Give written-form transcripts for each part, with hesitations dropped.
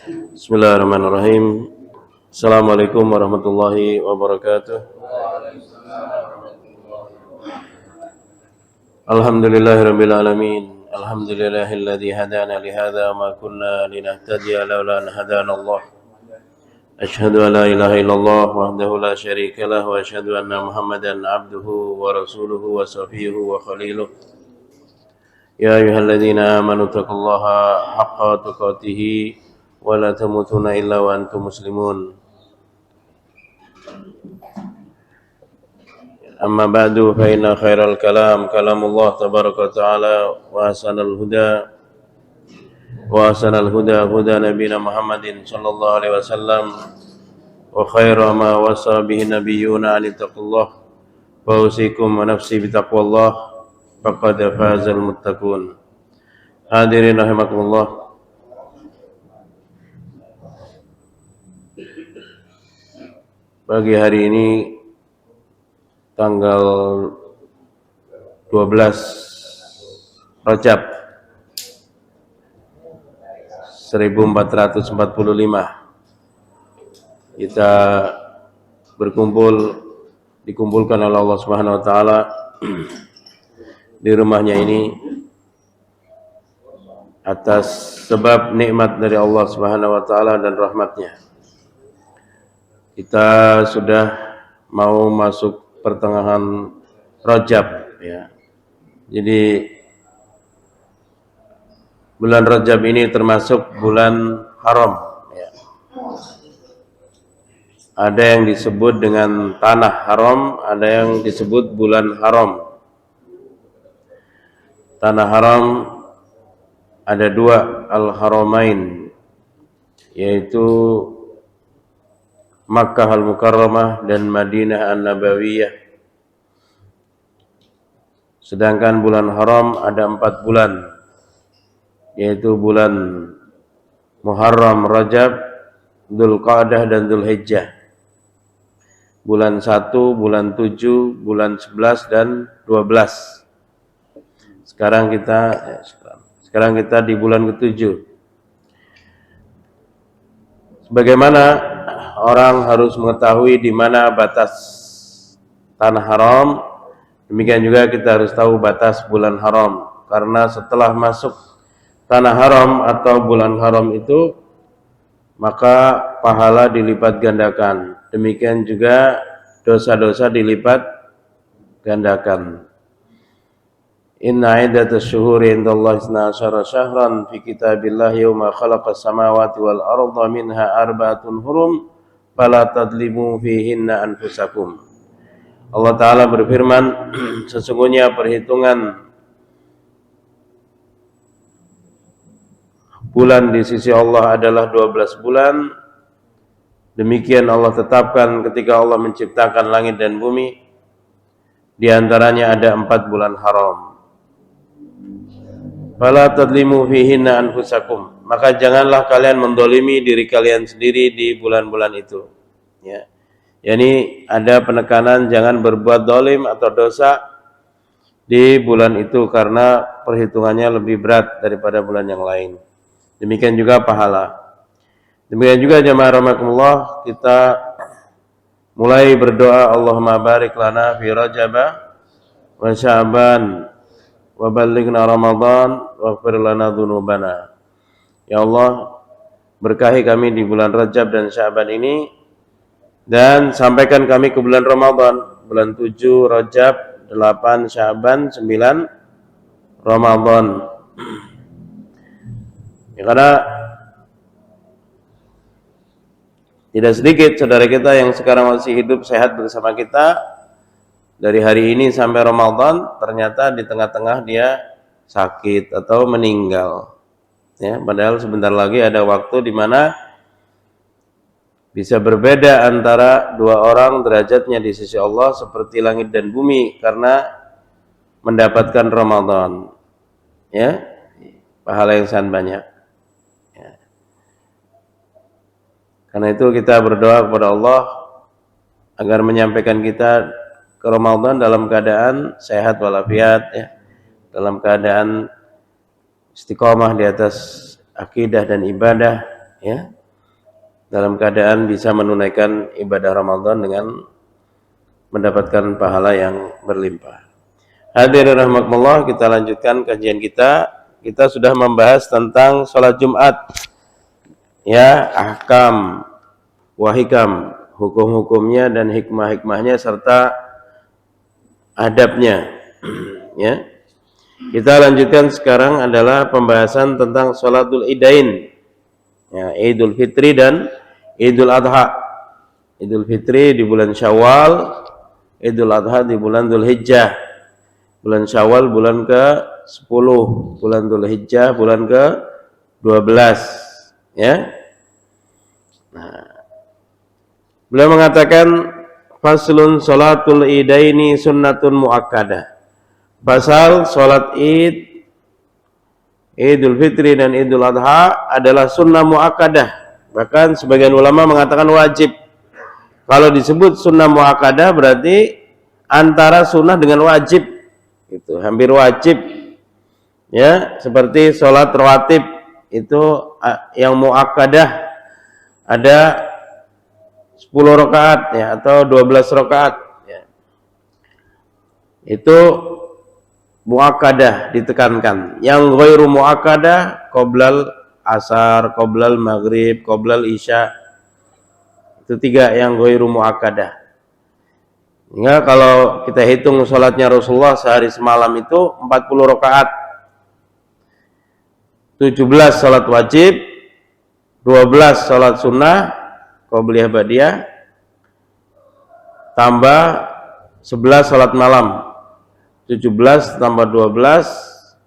Bismillahirrahmanirrahim. Assalamualaikum warahmatullahi wabarakatuh. Alhamdulillahirabbil alamin. Alhamdulillahilladzi hadana li hadza wa ma kunna linahtadiya laula an hadana Allah. Asyhadu an la ilaha illallah wahdahu la syarika lah wa asyhadu anna Muhammadan abduhu wa rasuluhu wa safiyuhu wa khaliluh. Ya ayyuhalladzina amanu taqullaha haqqa tuqatih wa la tamutunna illa wa antum muslimun. Amma ba'du fa inna khairal kalam kalamullah tabaraka wa ta'ala wa ahsanal huda nabiyina Muhammadin sallallahu alaihi wasallam wa khairu ma wasa bihi nabiyyuna an taqullah wa usikum wa nafsi bi taqwallah faqad fazal muttaqun. Hadirin rahimakumullah. Pagi hari ini tanggal 12 Rajab 1445 kita dikumpulkan oleh Allah Subhanahu wa taala di rumahnya ini atas sebab nikmat dari Allah Subhanahu wa taala dan rahmatnya. Kita sudah mau masuk pertengahan Rajab ya. Jadi bulan Rajab ini termasuk bulan haram ya. Ada yang disebut dengan tanah haram, ada yang disebut bulan haram. Tanah haram ada dua, Al-Haramain, yaitu Makkah Al-Mukarramah dan Madinah An-Nabawiyah. Sedangkan bulan haram ada 4 bulan, yaitu bulan Muharram, Rajab, Dzulqa'dah dan Dzulhijjah. Bulan 1, bulan 7, bulan 11 dan 12. Sekarang kita di bulan ke-7. Bagaimana orang harus mengetahui di mana batas tanah haram, demikian juga kita harus tahu batas bulan haram. Karena setelah masuk tanah haram atau bulan haram itu, maka pahala dilipat gandakan. Demikian juga dosa-dosa dilipat gandakan. Inna iddatas syuhuri indallahi 12 syahran fi kitabillahi yawma khalaqas samawati wal arda minha arba'atun hurum fala tadlimu fihinna anfusakum. Allah Ta'ala berfirman, sesungguhnya perhitungan bulan di sisi Allah adalah 12 bulan. Demikian Allah tetapkan ketika Allah menciptakan langit dan bumi. Di antaranya ada 4 bulan haram. Fala tadlimu fihinna anfusakum. Maka janganlah kalian mendolimi diri kalian sendiri di bulan-bulan itu. Ya. Yani ada penekanan jangan berbuat dolim atau dosa di bulan itu karena perhitungannya lebih berat daripada bulan yang lain. Demikian juga pahala. Demikian juga jamaah rahimakumullah, kita mulai berdoa, Allahumma barik lana fi Rajab wa Sya'ban wa ballighna Ramadan waghfir lana dzunubana. Ya Allah, berkahi kami di bulan Rajab dan Sya'ban ini, dan sampaikan kami ke bulan Ramadan, bulan 7 Rajab, 8 Sya'ban, 9 Ramadan. Ya, karena tidak sedikit saudara kita yang sekarang masih hidup sehat bersama kita, dari hari ini sampai Ramadan ternyata di tengah-tengah dia sakit atau meninggal. Ya, padahal sebentar lagi ada waktu di mana bisa berbeda antara dua orang derajatnya di sisi Allah seperti langit dan bumi karena mendapatkan Ramadan. Ya, pahala yang sangat banyak. Ya. Karena itu kita berdoa kepada Allah agar menyampaikan kita ke Ramadan dalam keadaan sehat walafiat, ya, dalam keadaan istiqomah di atas akidah dan ibadah, ya, dalam keadaan bisa menunaikan ibadah Ramadan dengan mendapatkan pahala yang berlimpah. Hadirin rahimakumullah, kita lanjutkan kajian kita. Kita sudah membahas tentang sholat Jumat, ya, ahkam wa hikam, hukum-hukumnya dan hikmah-hikmahnya serta adabnya. Ya. Kita lanjutkan sekarang adalah pembahasan tentang sholatul idain, ya, Idul Fitri dan Idul Adha. Idul Fitri di bulan Syawal, Idul Adha di bulan Dzulhijjah. Bulan Syawal bulan ke-10, bulan Dzulhijjah bulan ke-12, ya. Nah, beliau mengatakan faslun sholatul idaini sunnatun muakkadah. Pasal sholat Id, Idul Fitri dan Idul Adha adalah sunnah muakkadah. Bahkan sebagian ulama mengatakan wajib. Kalau disebut sunnah muakkadah berarti antara sunnah dengan wajib, itu hampir wajib. Ya, seperti sholat rawatib itu yang muakkadah ada 10 rakaat, ya, atau 12 rakaat, ya. Itu muakkadah ditekankan. Yang ghairu muakkadah qoblal asar, qoblal maghrib, qoblal isya. Itu 3 yang ghairu muakkadah. Ya, kalau kita hitung sholatnya Rasulullah sehari semalam itu 40 rakaat. 17 sholat wajib, 12 sholat sunnah qobliyah ba'diyah, tambah 11 sholat malam. 17 tambah 12,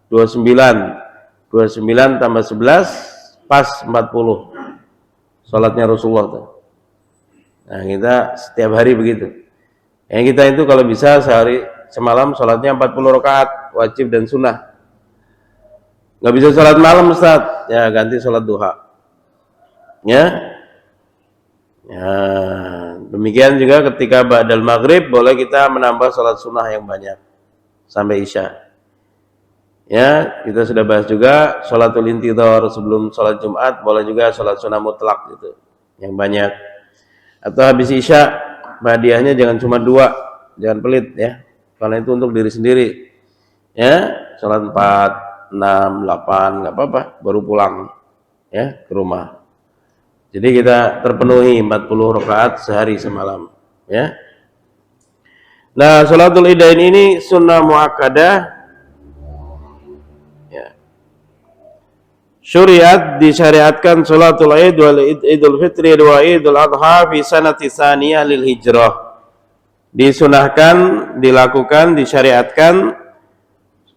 29. 29 tambah 11, pas 40. Sholatnya Rasulullah tuh. Nah, kita setiap hari begitu. Yang kita itu kalau bisa sehari semalam sholatnya 40 rakaat, wajib dan sunnah. Nggak bisa sholat malam, Ustaz, ya ganti sholat duha. Ya. Ya, demikian juga ketika ba'dal maghrib boleh kita menambah sholat sunnah yang banyak sampai isya. Ya, kita sudah bahas juga sholatul intidhar sebelum sholat Jumat, boleh juga sholat sunnah mutlak gitu, yang banyak. Atau habis isya, ba'diyahnya jangan cuma 2, jangan pelit ya, karena itu untuk diri sendiri. Ya, sholat 4, 6, 8, nggak apa-apa, baru pulang ya ke rumah. Jadi kita terpenuhi 40 rakaat sehari semalam, ya. Nah, sholatul idain ini sunnah muakkadah, ya. Syariat disyariatkan sholatul id wal idul fitri wa idul adha fi sanati tsaniyah lil hijrah. Disunahkan, dilakukan, disyariatkan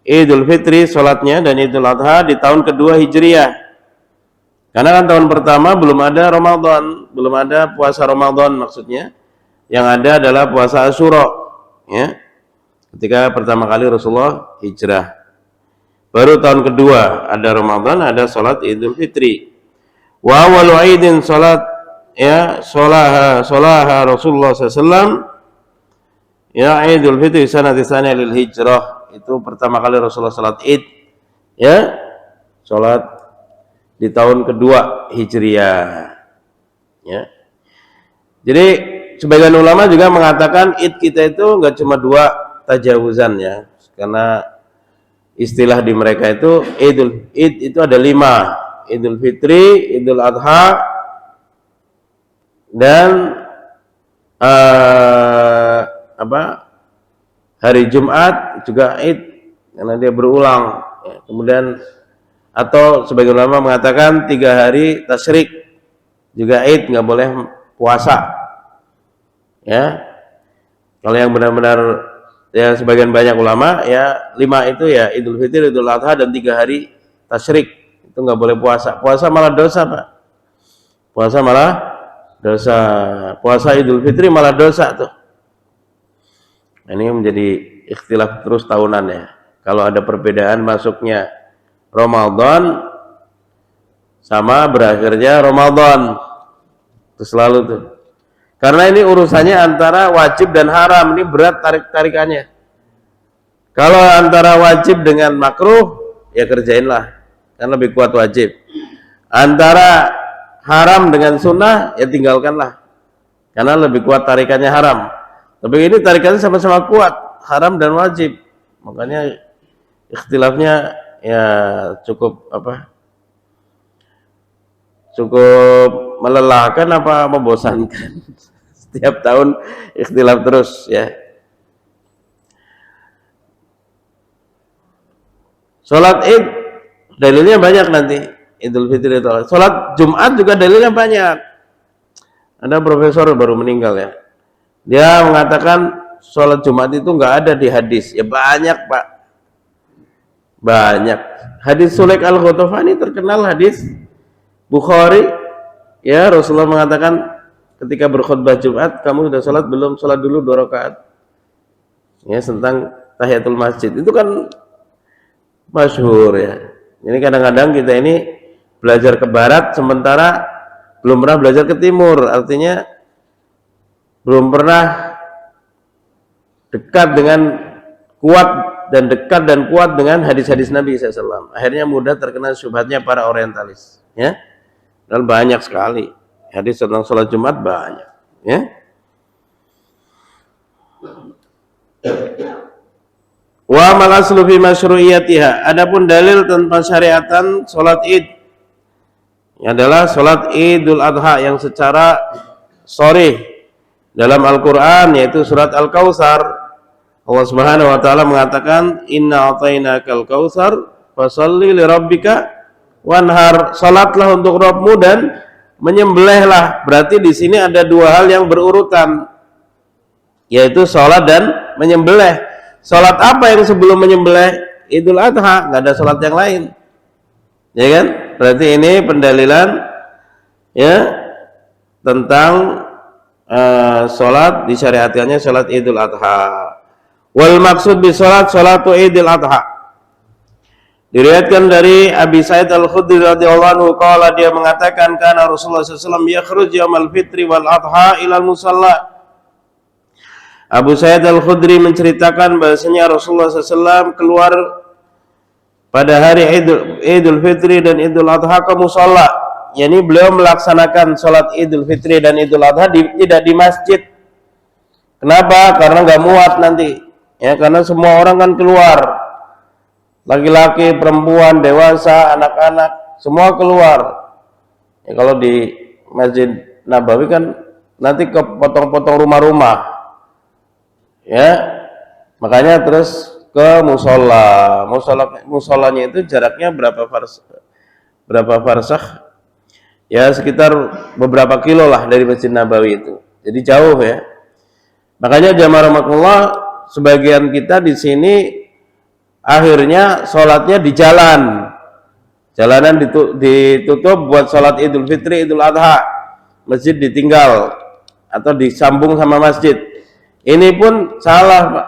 Idul Fitri sholatnya dan Idul Adha di tahun kedua Hijriyah. Karena kan tahun pertama belum ada Ramadan, belum ada puasa Ramadan maksudnya. Yang ada adalah puasa Asyura. Ya, ketika pertama kali Rasulullah hijrah, baru tahun kedua ada Ramadan, ada sholat Idul Fitri. Wa awalu aidin sholat, ya, sholaha Rasulullah SAW, ya, Idul Fitri sanati tsaniyah lil hijrah, itu pertama kali Rasulullah sholat Id, ya, sholat di tahun kedua Hijriyah, ya. Jadi sebagian ulama juga mengatakan Id kita itu nggak cuma 2 tajawuzan, ya, karena istilah di mereka itu Id itu ada 5, Idul Fitri, Idul Adha, dan hari Jumat juga Id karena dia berulang, ya. Kemudian atau sebagian ulama mengatakan 3 hari tasyrik juga Id, nggak boleh puasa, ya. Kalau yang benar-benar, ya, sebagian banyak ulama, ya, 5 itu ya Idul Fitri, Idul Adha, dan 3 hari tasyrik itu nggak boleh puasa. Puasa malah dosa, Pak. Puasa malah dosa. Puasa Idul Fitri malah dosa tuh. Ini menjadi ikhtilaf terus tahunan, ya. Kalau ada perbedaan masuknya Ramadan sama berakhirnya Ramadan, itu selalu tuh. Karena ini urusannya antara wajib dan haram, ini berat tarik-tarikannya. Kalau antara wajib dengan makruh, ya kerjainlah, kan lebih kuat wajib. Antara haram dengan sunnah, ya tinggalkanlah. Karena lebih kuat tarikannya haram. Tapi ini tarikannya sama-sama kuat, haram dan wajib. Makanya ikhtilafnya ya cukup cukup melelahkan apa membosankan. Setiap tahun ikhtilaf terus ya. Salat Id dalilnya banyak nanti. Idul Fitri itu. Salat Jumat juga dalilnya banyak. Ada profesor baru meninggal ya. Dia mengatakan salat Jumat itu nggak ada di hadis. Ya banyak, Pak. Banyak. Hadis Sulaik Al-Ghatafani terkenal hadis Bukhari. Ya, Rasulullah mengatakan ketika berkhutbah Jumat, kamu sudah salat belum? Salat dulu 2 rakaat. Ya, tentang tahiyatul masjid. Itu kan masyhur ya. Ini kadang-kadang kita ini belajar ke barat sementara belum pernah belajar ke timur, artinya belum pernah dekat dengan kuat dan kuat dengan hadis-hadis Nabi SAW. Akhirnya mudah terkena syubhatnya para orientalis ya. Dan banyak sekali hadis tentang sholat Jumat banyak ya. Wa malaslu fi masyru'iyatiha. Adapun dalil tentang syariatan salat Id adalah salat Idul Adha yang secara sharih dalam Al-Qur'an yaitu surat Al-Kautsar. Allah Subhanahu wa taala mengatakan inna atainakal kautsar fasholli lirabbika wanhar. Salatlah untuk Rabbmu dan menyembelihlah. Berarti di sini ada 2 hal yang berurutan yaitu salat dan menyembelih. Salat apa yang sebelum menyembelih? Idul Adha, nggak ada salat yang lain. Ya kan? Berarti ini pendalilan ya tentang salat disyariatkannya salat Idul Adha. Wal maksud bi salat salatu Idul Adha. Diriwayatkan dari Abi Sa'id Al-Khudri radhiyallahu anhu qala dia mengatakan kana Rasulullah sallallahu alaihi wasallam yakhruj yaumal fitri wal adha ila musalla. Abu Sa'id Al-Khudri menceritakan bahasanya Rasulullah SAW keluar pada hari Idul Fitri dan Idul Adha ke musalla. Yani beliau melaksanakan sholat Idul Fitri dan Idul Adha tidak di masjid. Kenapa? Karena nggak muat nanti. Ya, karena semua orang kan keluar. Laki-laki, perempuan, dewasa, anak-anak, semua keluar. Ya, kalau di Masjid Nabawi kan nanti kepotong-potong rumah-rumah. Ya, makanya terus ke musola. Musolanya itu jaraknya berapa farsakh? Ya sekitar beberapa kilo lah dari Masjid Nabawi itu. Jadi jauh ya. Makanya jamaah rahmatullah, sebagian kita di sini akhirnya sholatnya di jalan. Jalanan ditutup buat sholat Idul Fitri, Idul Adha. Masjid ditinggal atau disambung sama masjid. Ini pun salah, Pak.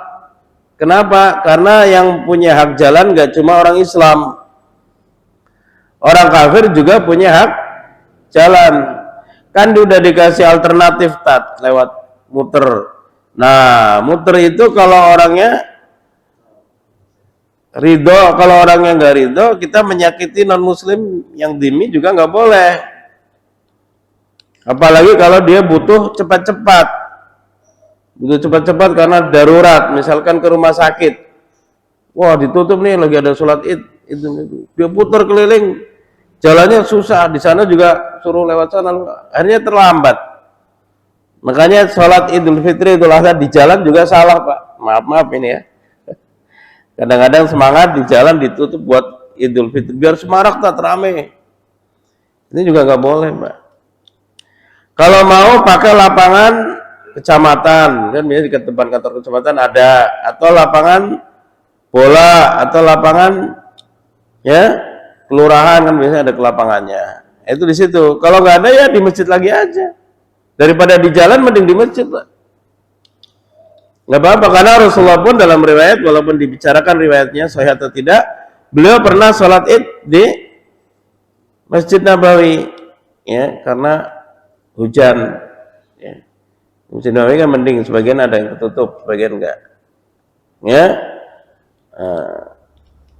Kenapa? Karena yang punya hak jalan gak cuma orang Islam. Orang kafir juga punya hak jalan. Kan udah dikasih alternatif lewat muter. Nah, muter itu kalau orangnya ridho, kalau orangnya nggak ridho, kita menyakiti non muslim yang dhimmi juga nggak boleh. Apalagi kalau dia butuh cepat-cepat. Butuh cepat-cepat karena darurat, misalkan ke rumah sakit. Wah, ditutup nih, lagi ada sholat Id. Itu. Dia putar keliling, jalannya susah. Di sana juga suruh lewat sana, akhirnya terlambat. Makanya sholat Idul Fitri, Idul Adha di jalan juga salah, Pak. Maaf ini ya. Kadang-kadang semangat di jalan ditutup buat Idul Fitri, biar semarak tak rame. Ini juga nggak boleh, Pak. Kalau mau pakai lapangan kecamatan, kan biasanya di depan kantor kecamatan ada, atau lapangan bola, atau lapangan ya kelurahan kan biasanya ada ke lapangannya. Itu di situ. Kalau nggak ada ya di masjid lagi aja. Daripada di jalan mending di masjid, Pak. Nggak apa-apa karena Rasulullah pun dalam riwayat, walaupun dibicarakan riwayatnya sahih atau tidak, beliau pernah sholat Id di Masjid Nabawi, ya karena hujan. Ya. Masjid Nabawi kan mending, sebagian ada yang tertutup, sebagian enggak. Ya,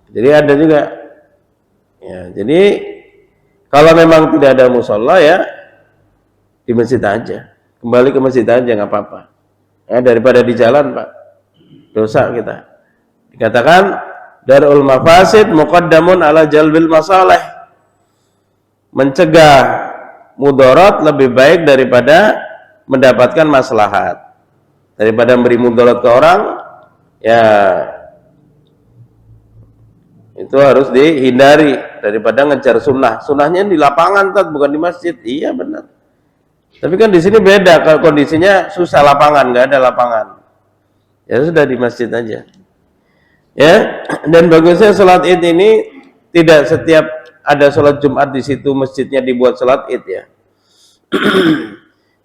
jadi ada juga. Ya, jadi Kalau memang tidak ada musola ya di masjid aja, kembali ke masjid aja nggak apa-apa. Ya, daripada di jalan Pak, dosa kita. Dikatakan darul mafasid muqaddamun ala jalbil masalih. Mencegah mudarat lebih baik daripada mendapatkan maslahat. Daripada memberi mudarat ke orang, ya itu harus dihindari daripada ngejar sunnah. Sunnahnya di lapangan, bukan di masjid. Iya benar. Tapi kan di sini beda, kalau kondisinya susah lapangan, nggak ada lapangan. Ya sudah di masjid aja. Ya, dan bagusnya sholat id ini tidak setiap ada sholat Jumat di situ masjidnya dibuat sholat id ya.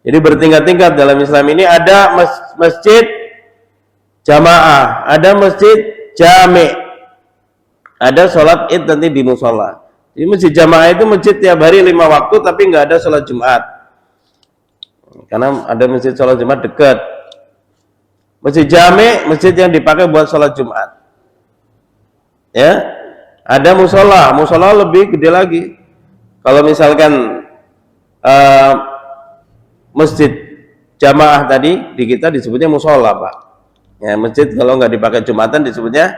Jadi bertingkat-tingkat dalam Islam ini, ada masjid jamaah, ada masjid jami', ada sholat id nanti di musola. Jadi masjid jamaah itu masjid tiap hari 5 waktu tapi nggak ada sholat Jumat. Karena ada masjid sholat Jumat dekat. Masjid jami', masjid yang dipakai buat sholat Jumat. Ya, ada musola, musola lebih gede lagi. Kalau misalkan masjid jamaah tadi di kita disebutnya musola Pak. Ya, masjid kalau nggak dipakai Jumatan disebutnya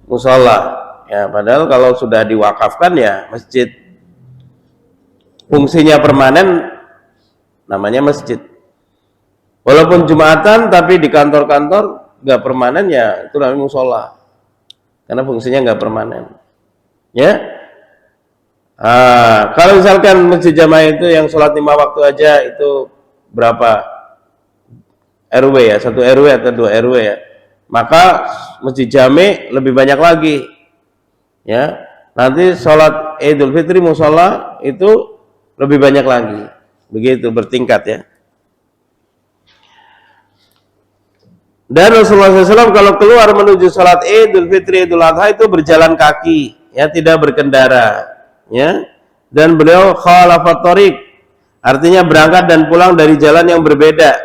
musola. Ya, padahal kalau sudah diwakafkan ya masjid, fungsinya permanen, namanya masjid. Walaupun Jumatan tapi di kantor-kantor nggak permanen ya itu namanya musola. Karena fungsinya nggak permanen. Ya. Kalau misalkan masjid jamaah itu yang sholat 5 waktu aja itu berapa RW ya, 1 RW atau 2 RW ya, maka masjid jami' lebih banyak lagi. Ya, nanti sholat Idul Fitri musola itu lebih banyak lagi. Begitu bertingkat ya. Dan Rasulullah SAW kalau keluar menuju sholat Idul Fitri, Idul Adha itu berjalan kaki, ya, tidak berkendara, ya. Dan beliau khalafat thariq, artinya berangkat dan pulang dari jalan yang berbeda,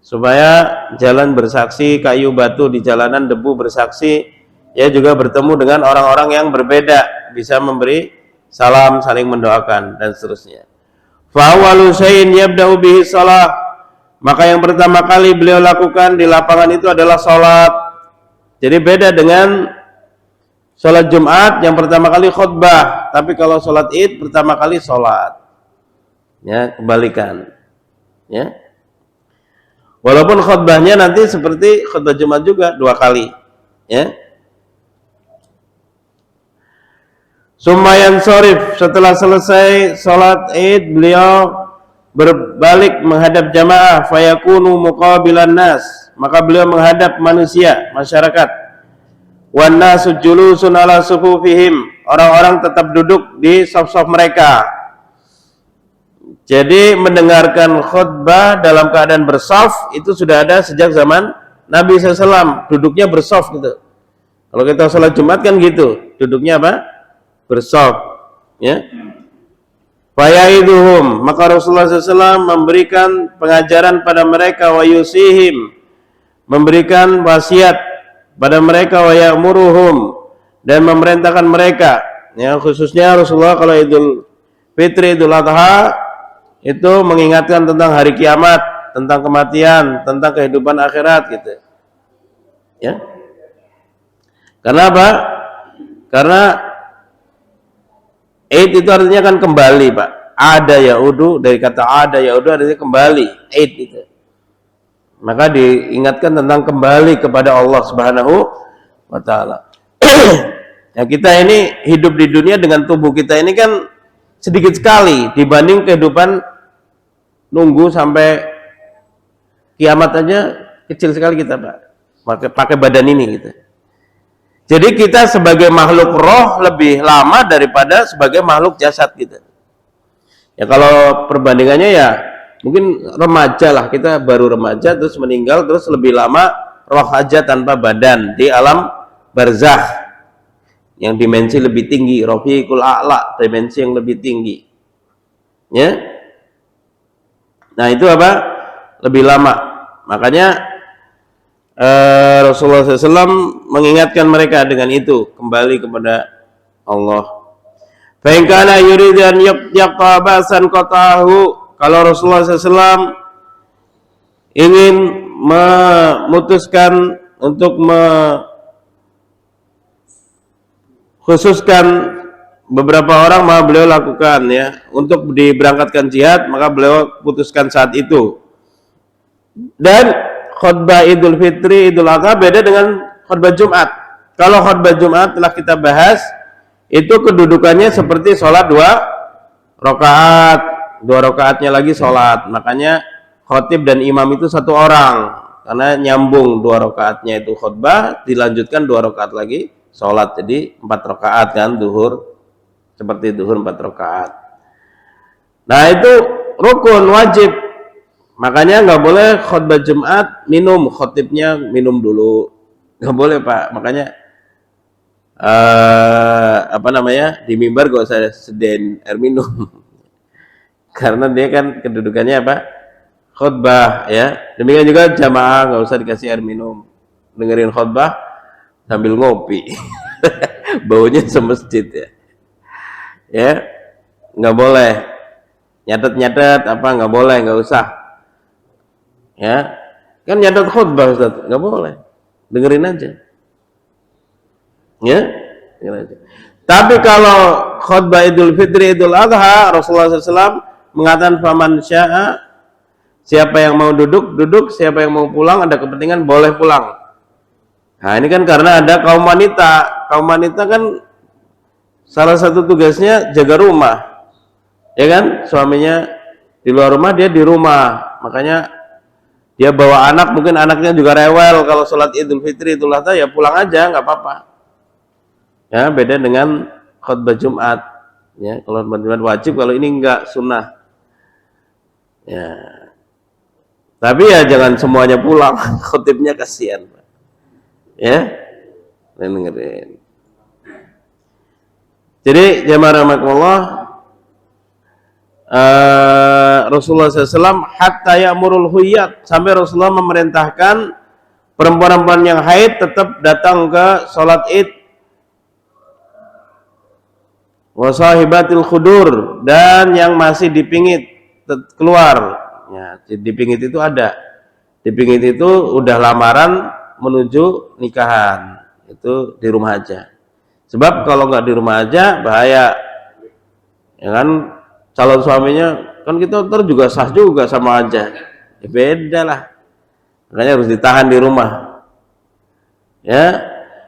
supaya jalan bersaksi, kayu batu di jalanan, debu bersaksi, ya, juga bertemu dengan orang-orang yang berbeda, bisa memberi salam, saling mendoakan dan seterusnya. Fa awwalu syai'in yabda'u bihi shalah, maka yang pertama kali beliau lakukan di lapangan itu adalah sholat. Jadi beda dengan sholat Jumat yang pertama kali khutbah, tapi kalau sholat id pertama kali sholat. Ya, kebalikan. Ya. Walaupun khutbahnya nanti seperti khutbah Jumat juga 2 kali. Ya. Sumayan sorif, setelah selesai sholat id beliau berbalik menghadap jamaah, fayakunu muqabilan nas, maka beliau menghadap manusia, masyarakat. Wan nasu julusun ala sufufihim, orang-orang tetap duduk di saf-saf mereka. Jadi mendengarkan khutbah dalam keadaan bersaf itu sudah ada sejak zaman Nabi SAW, duduknya bersaf gitu. Kalau kita sholat Jumat kan gitu, duduknya apa? Bersaf, ya. Fayaiduhum, maka Rasulullah SAW memberikan pengajaran pada mereka, wa yusihim, memberikan wasiat pada mereka, wa ya'muruhum, dan memerintahkan mereka. Ya, khususnya Rasulullah kalau Idul Fitri, Idul Adha itu mengingatkan tentang hari kiamat, tentang kematian, tentang kehidupan akhirat gitu. Ya. Karena apa? Karena Eid itu artinya kan kembali Pak. Ada yaudu, dari kata ada yaudu artinya kembali. Eid itu. Maka diingatkan tentang kembali kepada Allah Subhanahu wa ta'ala. Ya, kita ini hidup di dunia dengan tubuh kita ini kan sedikit sekali dibanding kehidupan nunggu sampai kiamat aja kecil sekali kita Pak. Pakai badan ini gitu. Jadi kita sebagai makhluk roh lebih lama daripada sebagai makhluk jasad kita. Ya kalau perbandingannya ya mungkin remaja lah, kita baru remaja terus meninggal terus lebih lama roh aja tanpa badan di alam barzakh yang dimensi lebih tinggi, rafiqul a'la, dimensi yang lebih tinggi. Ya. Nah itu apa? Lebih lama. Makanya Rasulullah SAW mengingatkan mereka dengan itu, kembali kepada Allah. Fa in kana yuridu an yaqta ba'san qatahu, kalau Rasulullah SAW ingin memutuskan untuk khususkan beberapa orang, maka beliau lakukan ya untuk diberangkatkan jihad, maka beliau putuskan saat itu. Dan khutbah Idul Fitri, Idul Adha beda dengan khutbah Jumat. Kalau khutbah Jumat telah kita bahas, itu kedudukannya seperti sholat 2 rakaat, 2 rakaatnya lagi sholat. Makanya khotib dan imam itu 1 orang, karena nyambung 2 rakaatnya itu khutbah, dilanjutkan 2 rakaat lagi sholat, jadi 4 rakaat kan, duhur, seperti duhur 4 rakaat. Nah itu rukun wajib, makanya nggak boleh khutbah Jumat minum, khotibnya minum dulu, nggak boleh Pak. Makanya di mimbar gak usah sedain air minum karena dia kan kedudukannya apa, khutbah ya. Demikian juga jamaah nggak usah dikasih air minum, dengerin khutbah sambil ngopi baunya semasjid ya nggak boleh. Nyatet apa nggak boleh, nggak usah ya, kan nyatet khutbah Ustaz, nggak boleh, dengerin aja ya. Tapi kalau khutbah Idul Fitri, Idul Adha, Rasulullah SAW mengatakan faman sya'a, siapa yang mau duduk, siapa yang mau pulang, ada kepentingan boleh pulang. Nah ini kan karena ada kaum wanita. Kaum wanita kan salah satu tugasnya jaga rumah, ya kan, suaminya di luar rumah, dia di rumah, makanya dia bawa anak, mungkin anaknya juga rewel. Kalau sholat Idul Fitri, Idul Adha ya pulang aja, nggak apa-apa ya. Beda dengan khutbah Jumat ya. Kalau khutbah Jumat wajib, kalau ini enggak, sunnah ya. Tapi ya jangan semuanya pulang khutibnya kasihan ya, dengerin. Jadi jamaah rahmatullah, Rasulullah SAW hatta ya'murul huyyat, sampai Rasulullah memerintahkan perempuan-perempuan yang haid tetap datang ke sholat Id, wa sahibatil khudur, dan yang masih dipingit keluar ya. Dipingit itu ada, dipingit itu udah lamaran menuju nikahan, itu di rumah aja. Sebab kalau nggak di rumah aja bahaya ya kan, calon suaminya kan kita ntar juga sah juga sama aja ya, beda lah. Makanya harus ditahan di rumah ya.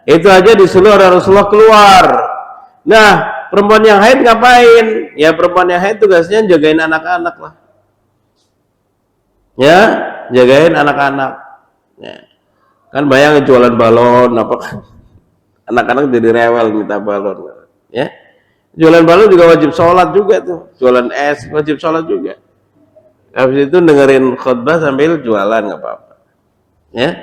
Itu aja disuruh oleh Rasulullah keluar. Nah perempuan yang haid ngapain ya? Perempuan yang haid tugasnya jagain anak-anak lah ya, jagain anak-anak ya. Kan bayang jualan balon apa kan, anak-anak jadi rewel minta balon ya. Jualan balon juga wajib sholat juga tuh, jualan es wajib sholat juga. Habis itu dengerin khutbah sambil jualan nggak apa-apa ya.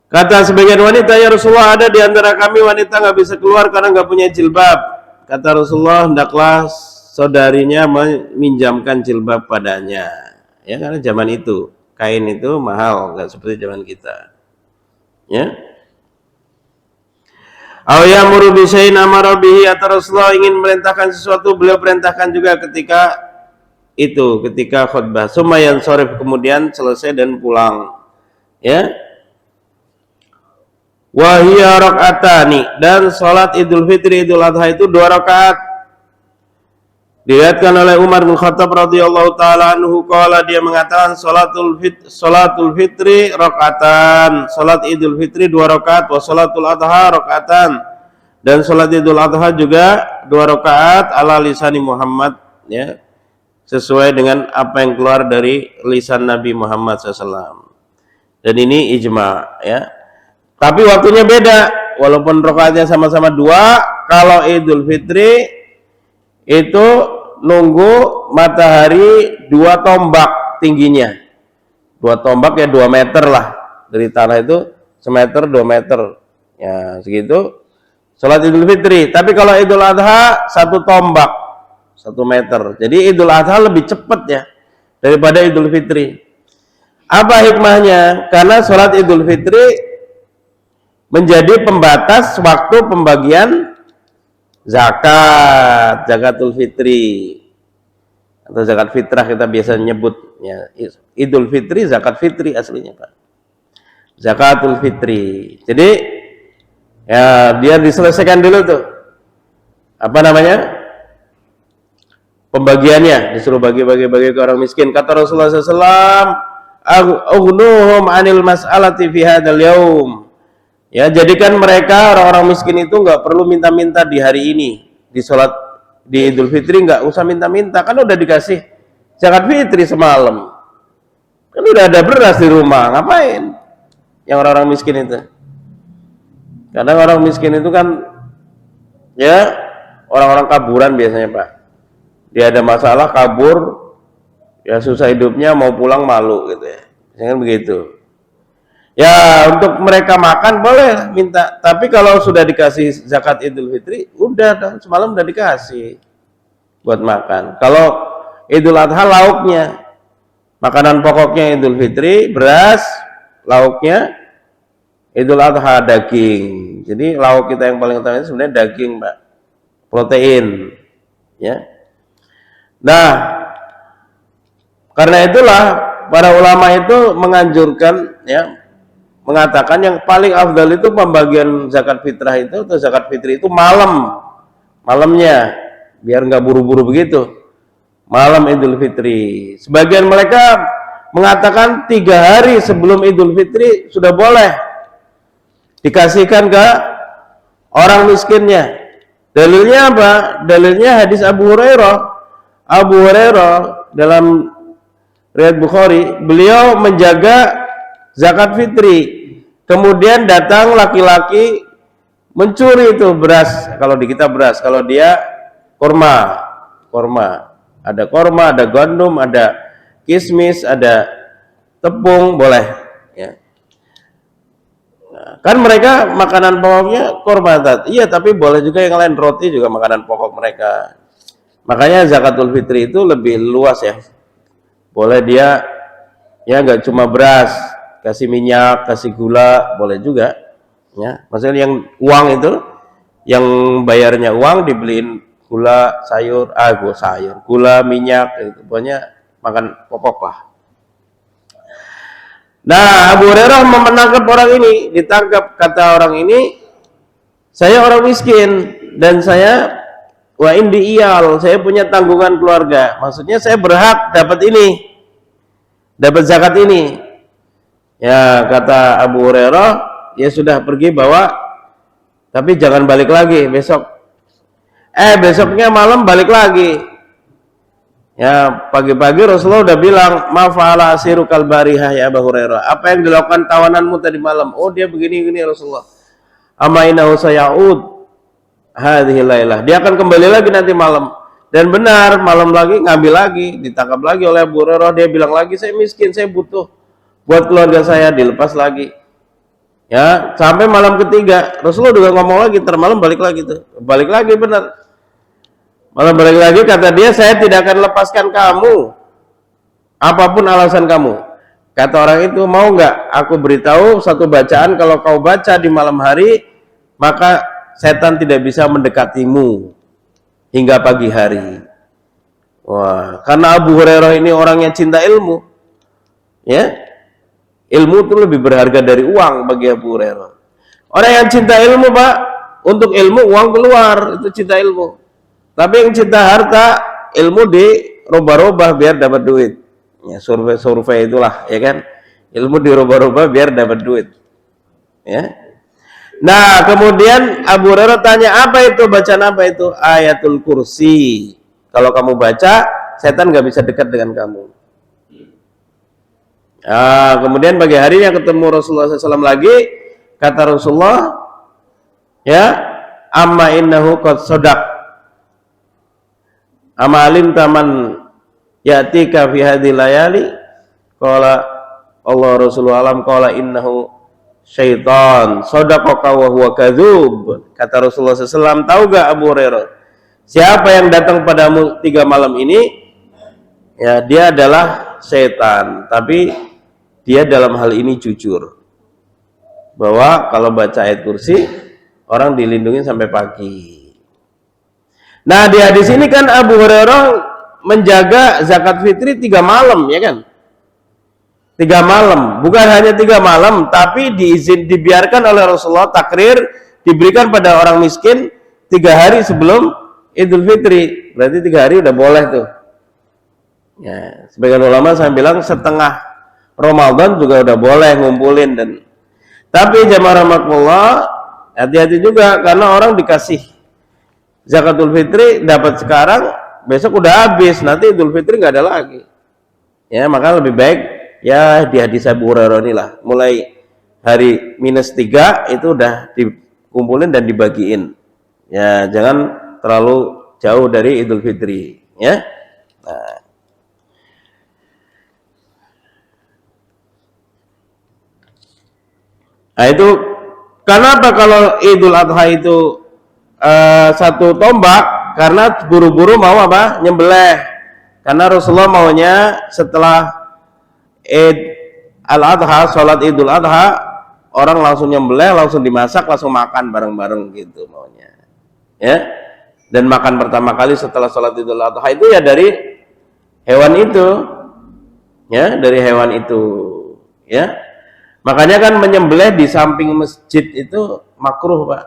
Kata sebagian wanita, ya Rasulullah, ada di antara kami wanita nggak bisa keluar karena nggak punya jilbab. Kata Rasulullah, hendaklah saudarinya meminjamkan jilbab padanya ya, karena zaman itu kain itu mahal, nggak seperti zaman kita ya. Aw ya'muru bi syai'in amara bihi, atau Rasulullah ingin merintahkan sesuatu, beliau perintahkan juga ketika khutbah. Sumayan sorif, kemudian selesai dan pulang ya. Wa hiya rak'atani, dan salat Idul Fitri, Idul Adha itu 2 rakaat. Diriwayatkan oleh Umar bin Khattab radhiyallahu taala anhu, qala, dia mengatakan salatul fitri rakaatan, salat Idul Fitri 2 rakaat, wa salatul adha rakaatan, dan salat Idul Adha juga 2 rakaat, ala lisani Muhammad ya, sesuai dengan apa yang keluar dari lisan Nabi Muhammad SAW. Dan ini ijma ya. Tapi waktunya beda, walaupun rakaatnya sama-sama 2. Kalau Idul Fitri itu nunggu matahari 2 tombak tingginya, 2 tombak ya 2 meter lah, dari tanah itu semeter 2 meter ya, segitu sholat Idul Fitri. Tapi kalau Idul Adha 1 tombak 1 meter, jadi Idul Adha lebih cepat ya daripada Idul Fitri. Apa hikmahnya? Karena sholat Idul Fitri menjadi pembatas waktu pembagian zakatul fitri atau zakat fitrah kita biasa nyebutnya. Idul Fitri, zakat fitri aslinya Pak. Zakatul fitri. Jadi ya dia diselesaikan dulu tuh. Apa namanya? Pembagiannya disuruh bagi-bagi ke orang miskin. Kata Rasulullah SAW, "Aghnuhum 'anil mas'alati fi hadzal yaum." Ya, jadikan mereka orang-orang miskin itu nggak perlu minta-minta di hari ini, di sholat di Idul Fitri nggak usah minta-minta, kan udah dikasih zakat fitri semalam, kan udah ada beras di rumah, ngapain? Yang orang-orang miskin itu, kadang orang miskin itu kan ya orang-orang kaburan biasanya Pak, dia ada masalah kabur, ya susah hidupnya, mau pulang malu gitu ya, jangan begitu. Ya untuk mereka makan boleh minta, tapi kalau sudah dikasih zakat Idul Fitri, udah semalam udah dikasih buat makan. Kalau Idul Adha lauknya, makanan pokoknya Idul Fitri beras, lauknya Idul Adha daging. Jadi lauk kita yang paling utama itu sebenarnya daging, Mbak, protein, ya. Nah, karena itulah para ulama itu menganjurkan, ya, mengatakan yang paling afdal itu pembagian zakat fitrah itu atau zakat fitri itu malamnya, biar nggak buru-buru begitu, malam Idul Fitri. Sebagian mereka mengatakan 3 hari sebelum Idul Fitri sudah boleh dikasihkan ke orang miskinnya. Dalilnya apa? Dalilnya hadis Abu Hurairah dalam riwayat Bukhari, beliau menjaga zakat fitri. Kemudian datang laki-laki mencuri itu beras, kalau di kita beras, kalau dia korma. Ada korma, ada gandum, ada kismis, ada tepung, boleh. Ya. Nah, kan mereka makanan pokoknya korma. Iya, tapi boleh juga yang lain, roti juga makanan pokok mereka. Makanya zakatul fitri itu lebih luas ya. Boleh dia ya nggak cuma beras, kasih minyak, kasih gula, boleh juga, ya. Maksudnya yang uang itu, yang bayarnya uang, dibeliin gula, gula, minyak, itu pokoknya makan pokok lah. Nah, Abu Hurairah menangkap orang ini, ditangkap, kata orang ini, saya orang miskin dan saya wa indi iyal, saya punya tanggungan keluarga. Maksudnya saya berhak dapat zakat ini. Ya, kata Abu Hurairah, ya sudah pergi bawa, tapi jangan balik lagi besok. Besoknya malam balik lagi. Ya, pagi-pagi Rasulullah udah bilang, "Ma fa'ala asirukal barihah ya Abu Hurairah." Apa yang dilakukan tawananmu tadi malam? Oh, dia begini Rasulullah. Ama innahu sayauд hadhihi lailah. Dia akan kembali lagi nanti malam. Dan benar, malam lagi ngambil lagi, ditangkap lagi oleh Abu Hurairah. Dia bilang lagi, "Saya miskin, saya butuh buat keluarga saya," dilepas lagi. Ya, sampai malam ketiga Rasulullah juga ngomong lagi, termalam balik lagi tuh. Balik lagi benar. Malam balik lagi, kata dia, "Saya tidak akan lepaskan kamu apapun alasan kamu." Kata orang itu, "Mau nggak aku beritahu satu bacaan, kalau kau baca di malam hari, maka setan tidak bisa mendekatimu hingga pagi hari." Wah, karena Abu Hurairah ini orangnya cinta ilmu. Ya. Ilmu itu lebih berharga dari uang bagi Abu Hurairah. Orang yang cinta ilmu, Pak, untuk ilmu uang keluar, itu cinta ilmu. Tapi yang cinta harta, ilmu dirubah-rubah biar dapat duit. Ya, survei itulah, ya kan? Ilmu dirubah-rubah biar dapat duit. Ya. Nah, kemudian Abu Hurairah tanya, "Apa itu? Bacaan apa itu?" Ayatul Kursi. Kalau kamu baca, setan nggak bisa dekat dengan kamu. Nah, kemudian pagi harinya ketemu Rasulullah SAW lagi, kata Rasulullah, ya, "Amma innahu qad sadaq. Amma alim taman yatika fi hadhil layali." Qala Allah Rasulullah alam qala innahu syaitan sadaqaka wa huwa kadzub. Kata Rasulullah SAW, "Tahu gak Abu Hurairah, siapa yang datang padamu 3 malam ini? Ya, dia adalah setan, tapi dia dalam hal ini jujur." bahwa kalau baca ayat kursi orang dilindungi sampai pagi. Nah di hadis ini kan Abu Hurairah menjaga zakat fitri 3 malam, ya kan? 3 malam, bukan hanya 3 malam, tapi dibiarkan oleh Rasulullah takrir diberikan pada orang miskin 3 hari sebelum Idul Fitri. Berarti 3 hari udah boleh tuh. Ya, sebagian ulama saya bilang setengah Ramadan juga udah boleh ngumpulin. Dan tapi jamaah rahmatullah, hati-hati juga karena orang dikasih zakatul fitri dapat sekarang, besok udah habis, nanti Idul Fitri nggak ada lagi. Ya, maka lebih baik ya di hadis Abu Hurairah inilah, mulai hari -3 itu udah dikumpulin dan dibagiin. Ya, jangan terlalu jauh dari Idul Fitri, ya. Nah, itu kenapa kalau Idul Adha itu 1 tombak? Karena buru-buru mau apa? Nyembelih. Karena Rasulullah maunya setelah Id al-Adha, sholat Idul Adha, orang langsung nyembelih, langsung dimasak, langsung makan bareng-bareng gitu maunya. Ya. Dan makan pertama kali setelah sholat Idul Adha itu ya dari hewan itu. Ya, dari hewan itu. Ya. Makanya kan menyembelih di samping masjid itu makruh, Pak.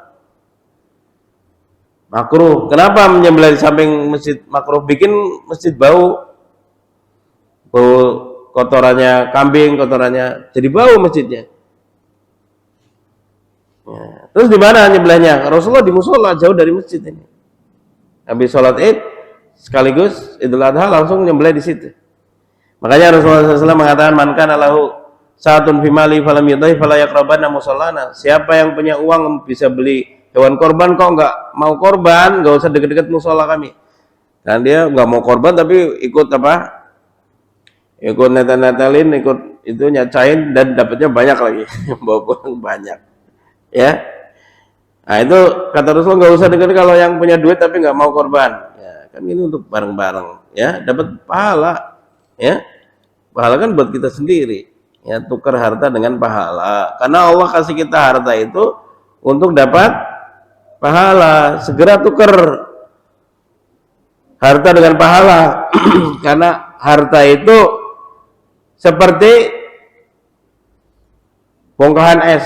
Makruh. Kenapa menyembelih di samping masjid makruh? Bikin masjid bau. Bau kotorannya kambing, kotorannya jadi bau masjidnya. Ya. Terus di mana nyembelihnya? Rasulullah di musola jauh dari masjid ini. Habis sholat Id sekaligus Idul Adha langsung nyembelih di situ. Makanya Rasulullah SAW mengatakan man kana lahu sa'atun fi mali falam yudhi fala yaqrabanna musallana. Siapa yang punya uang bisa beli hewan korban kok nggak mau korban, nggak usah deket-deket musola kami. Dan dia nggak mau korban tapi ikut apa? Ikut netel-netelin, ikut itu nyacain dan dapatnya banyak lagi, bawa pulang banyak. Ya. Nah itu kata Rasulullah nggak usah deket kalau yang punya duit tapi nggak mau korban. Ya, kan ini untuk bareng-bareng, ya dapat pahala, ya. Pahala kan buat kita sendiri. Ya, tukar harta dengan pahala. Karena Allah kasih kita harta itu untuk dapat pahala. Segera tukar harta dengan pahala. Karena harta itu seperti bongkahan es.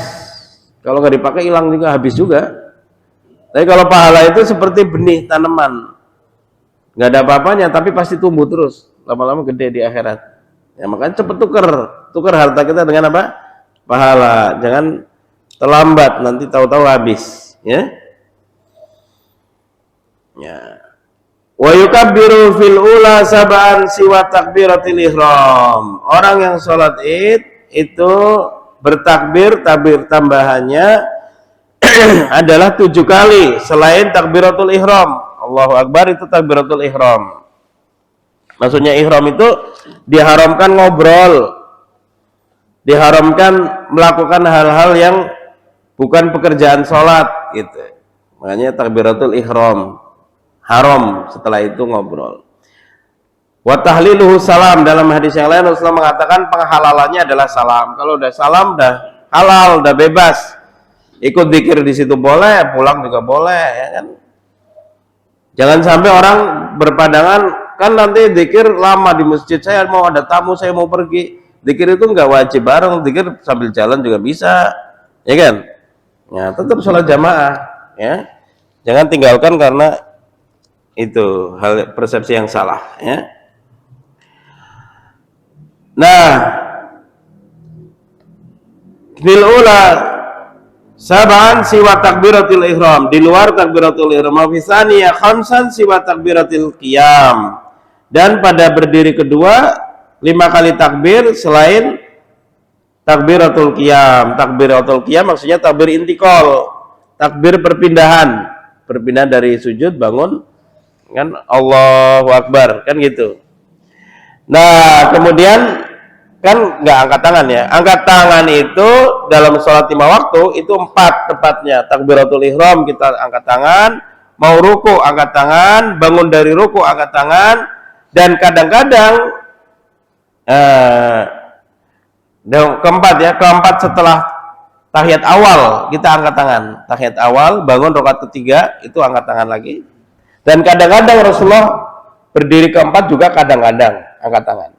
Kalau nggak dipakai hilang juga, habis juga. Tapi kalau pahala itu seperti benih tanaman. Nggak ada apa-apanya, tapi pasti tumbuh terus. Lama-lama gede di akhirat. Ya, makanya cepet tukar harta kita dengan apa? Pahala. Jangan terlambat, nanti tahu-tahu habis, ya. Ya. Wa yukabbiru fil ula sab'an siwa takbiratil ihram. Orang yang sholat Id itu bertakbir, takbir tambahannya adalah 7 kali selain takbiratul ihram. Allahu Akbar itu takbiratul ihram. Maksudnya ihram itu diharamkan ngobrol, diharamkan melakukan hal-hal yang bukan pekerjaan sholat gitu. Makanya takbiratul ihram haram, setelah itu ngobrol. Wa tahliluhu salam, dalam hadis yang lain Rasulullah mengatakan penghalalannya adalah salam. Kalau udah salam udah halal, udah bebas. Ikut zikir di situ boleh, pulang juga boleh, ya kan? Jangan sampai orang berpandangan kan nanti zikir lama di masjid, saya mau ada tamu, saya mau pergi. Zikir itu nggak wajib bareng, zikir sambil jalan juga bisa, ya kan? Ya, tetap sholat jamaah, ya. Jangan tinggalkan karena itu hal persepsi yang salah, ya. Nah, fil ula sab'an siwa takbiratul ihram, di luar takbiratul ihram, wa fi tsaniyah khamsan siwa takbiratil qiyam. Dan pada berdiri kedua 5 kali takbir selain takbiratul qiyam. Takbiratul qiyam maksudnya takbir intikal, takbir perpindahan dari sujud bangun kan, Allahu Akbar kan gitu. Nah kemudian kan nggak angkat tangan ya. Angkat tangan itu dalam sholat 5 waktu itu 4 tepatnya. Takbiratul ihram kita angkat tangan, mau ruku angkat tangan, bangun dari ruku angkat tangan, dan kadang-kadang keempat setelah tahiyat awal kita angkat tangan. Tahiyat awal, bangun rakaat ketiga itu angkat tangan lagi. Dan kadang-kadang Rasulullah berdiri keempat juga kadang-kadang angkat tangan.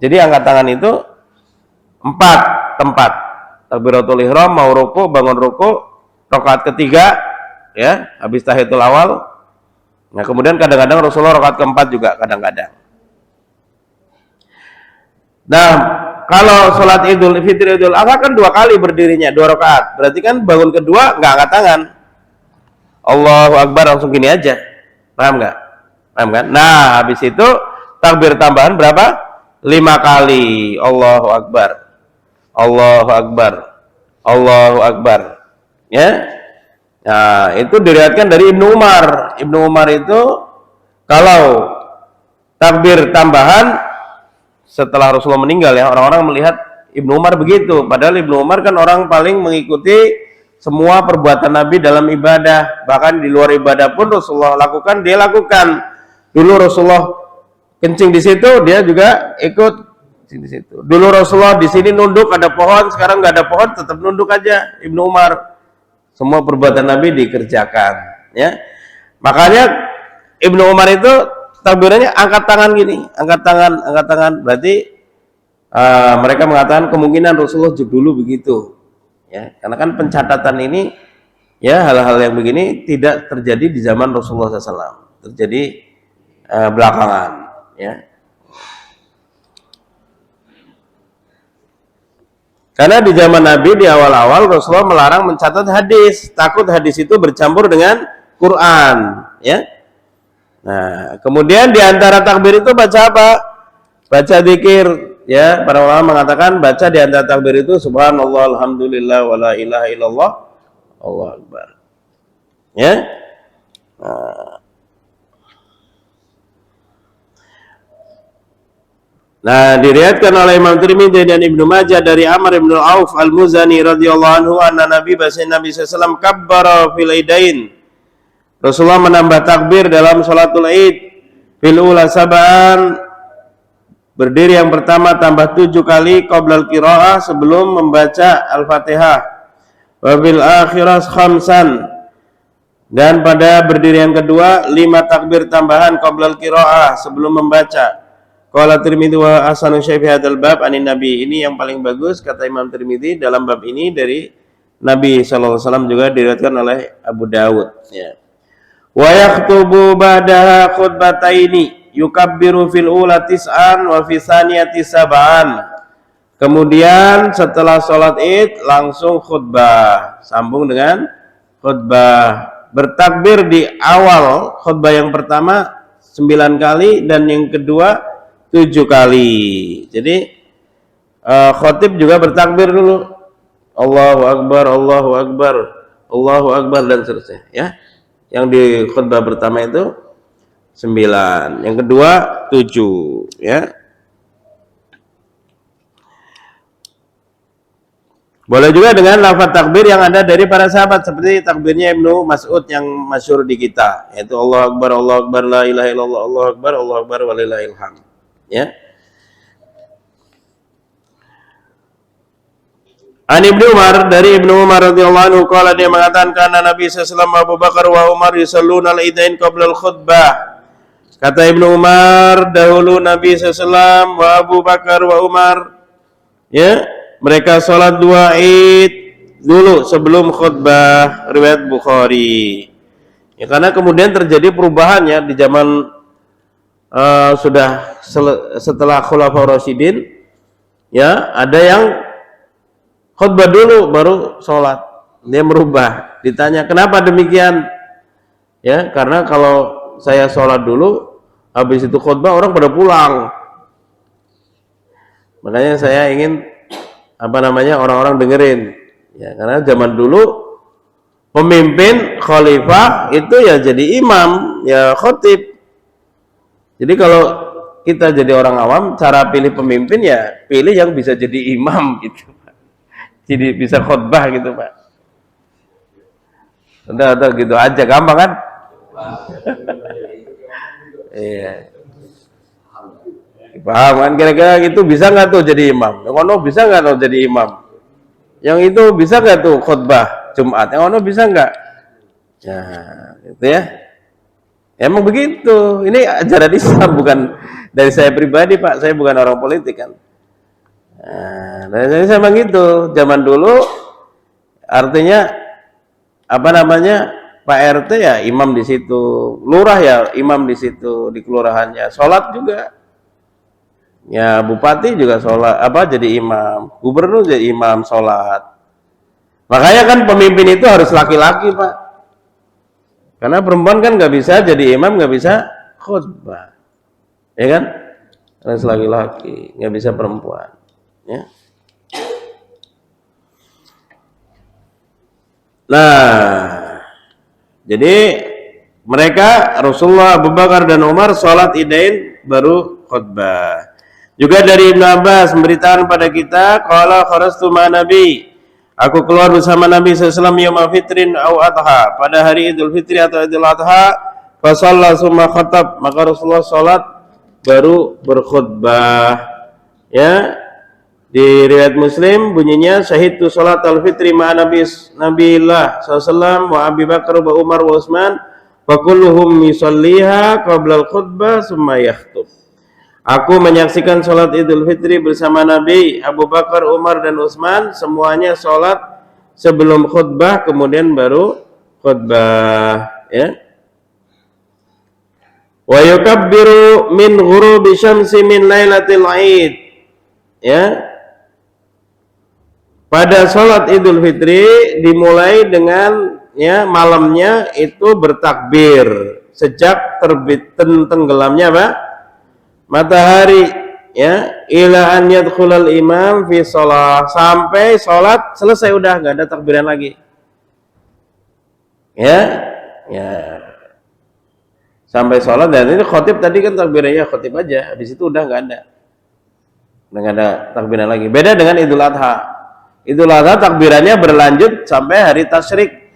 Jadi angkat tangan itu 4 tempat. Takbiratul ihram, mau ruku, bangun ruku, rakaat ketiga, ya, habis tahiyatul awal. Nah, kemudian kadang-kadang Rasulullah rakaat keempat juga kadang-kadang. Nah, kalau sholat Idul Fitri Idul Adha kan 2 kali berdirinya, 2 rakaat. Berarti kan bangun kedua nggak angkat tangan. Allahu Akbar langsung gini aja. Paham nggak? Paham kan? Nah, habis itu takbir tambahan berapa? 5 kali. Allahu Akbar. Allahu Akbar. Allahu Akbar. Ya. Nah, itu diriwayatkan dari Ibnu Umar. Ibnu Umar itu kalau takbir tambahan setelah Rasulullah meninggal, ya, orang-orang melihat Ibnu Umar begitu. Padahal Ibnu Umar kan orang paling mengikuti semua perbuatan Nabi dalam ibadah. Bahkan di luar ibadah pun Rasulullah lakukan, dia lakukan. Dulu Rasulullah kencing di situ, dia juga ikut kencing di situ. Dulu Rasulullah di sini nunduk, ada pohon, sekarang nggak ada pohon, tetap nunduk aja. Ibnu Umar. Semua perbuatan Nabi dikerjakan, ya. Makanya Ibnu Umar itu takbirannya angkat tangan gini, angkat tangan. Berarti mereka mengatakan kemungkinan Rasulullah dulu begitu, ya. Karena kan pencatatan ini, ya, hal-hal yang begini tidak terjadi di zaman Rasulullah SAW, terjadi belakangan, ya. Karena di zaman Nabi di awal-awal Rasulullah melarang mencatat hadis, takut hadis itu bercampur dengan Quran, ya. Nah, kemudian di antara takbir itu baca apa? Baca zikir, ya. Para ulama mengatakan baca di antara takbir itu subhanallah, alhamdulillah, wala ilaha illallah, Allahu Akbar. Ya. Nah, diriwayatkan oleh Imam Tirmidzi dan Ibnu Majah dari Amr bin Auf Al-Muzani radhiyallahu anhu anna Nabi Nabi sallallahu kabbara fil idain. Rasulullah menambah takbir dalam salatul Id. Fil ula sab'an, berdiri yang pertama tambah 7 kali qoblal qiraah sebelum membaca Al-Fatihah. Wa fil akhirah khamsan, dan pada berdiri yang kedua 5 takbir tambahan qoblal qiraah sebelum membaca. Qala Tirmidzi wa ahsanu syai' fi hadzal bab anin Nabi. Ini yang paling bagus kata Imam Tirmidzi dalam bab ini dari Nabi sallallahu alaihi wasallam, juga diriwayatkan oleh Abu Dawud, ya. Wa yaktubu ba'daha khutbataini yukabbiru fil ula tis'an wa fi tsaniyati sab'an. Kemudian setelah sholat Id langsung khutbah, sambung dengan khutbah, bertakbir di awal khutbah yang pertama 9 kali dan yang kedua 7 kali. Jadi khotib juga bertakbir dulu, Allahu Akbar, Allahu Akbar, Allahu Akbar, dan seterusnya, ya. Yang di khutbah pertama itu 9, yang kedua 7, ya. Boleh juga dengan lafaz takbir yang ada dari para sahabat, seperti takbirnya Ibnu Mas'ud yang masyhur di kita, yaitu Allahu Akbar, la ilaha illallah, Allahu Akbar, walillahil hamd, ya. An Ibnu Umar, dari Ibnu Umar radhiyallahu anhu qala, dia mengatakan karena Nabi sallallahu alaihi wasallam Abu Bakar wa Umar yusalluna al-idain qabla al-khutbah. Kata Ibnu Umar, dahulu Nabi sallallahu alaihi wasallam wa Abu Bakar wa Umar, ya, mereka sholat 2 Id dulu sebelum khutbah, riwayat Bukhari. Ya, karena kemudian terjadi perubahan, ya, di zaman sudah setelah Khulafaur Rasyidin, ya, ada yang khutbah dulu baru sholat. Dia merubah. Ditanya kenapa demikian, ya, karena kalau saya sholat dulu habis itu khutbah orang pada pulang, makanya saya ingin orang-orang dengerin, ya, karena zaman dulu pemimpin khalifah itu ya jadi imam, ya khotib. Jadi kalau kita jadi orang awam, cara pilih pemimpin ya pilih yang bisa jadi imam gitu, Pak. Jadi bisa khutbah gitu, Pak. Udah gitu aja, gampang kan? Iya. Paham kan, kira-kira gitu bisa nggak tuh jadi imam? Kono bisa nggak tuh jadi imam? Yang itu bisa nggak tuh khutbah Jumat? Yang ono bisa nggak? Ya, gitu ya. Emang begitu. Ini ajaran Islam, bukan dari saya pribadi, Pak. Saya bukan orang politik kan. Nah, dari saya memang gitu. Zaman dulu artinya apa namanya, Pak RT ya imam di situ, lurah ya imam di situ di kelurahannya, sholat juga. Ya bupati juga sholat, apa jadi imam, gubernur jadi imam sholat. Makanya kan pemimpin itu harus laki-laki, Pak. Karena perempuan kan nggak bisa jadi imam, nggak bisa khutbah, ya kan? Harus laki-laki, nggak bisa perempuan. Ya. Nah, jadi mereka Rasulullah, Abu Bakar dan Umar sholat idain baru khutbah. Juga dari Ibnu Abbas memberitakan pada kita, qala kharastu ma Nabi, aku keluar bersama Nabi SAW yauma fitrin au adha, pada hari Idul Fitri atau Idul Adha, fa shalla summa khatab, maka Rasulullah sholat baru berkhutbah. Ya, di riwayat Muslim bunyinya syahidtu salat al-fitri ma Nabiillah SAW wa Abi Bakar wa Umar wa Utsman wa kulluhum yusalliha qabla al-khutbah summa yakhutub. Aku menyaksikan salat Idul Fitri bersama Nabi, Abu Bakar, Umar dan Utsman, semuanya salat sebelum khutbah kemudian baru khutbah, ya. Wa yukabbiru min ghurubi syamsi min lailatil Aid. Ya. Pada sholat Idul Fitri dimulai dengan ya malamnya itu bertakbir sejak terbit tenggelamnya apa? Matahari, ya, ila an yadkhulal imam fi shalah, sampai sholat selesai udah nggak ada takbiran lagi. Ya, ya. Sampai sholat, dan ini khotib tadi kan takbirannya khotib aja, habis itu udah nggak ada. Udah nggak ada takbiran lagi. Beda dengan Idul Adha. Idul Adha takbirannya berlanjut sampai hari tasyrik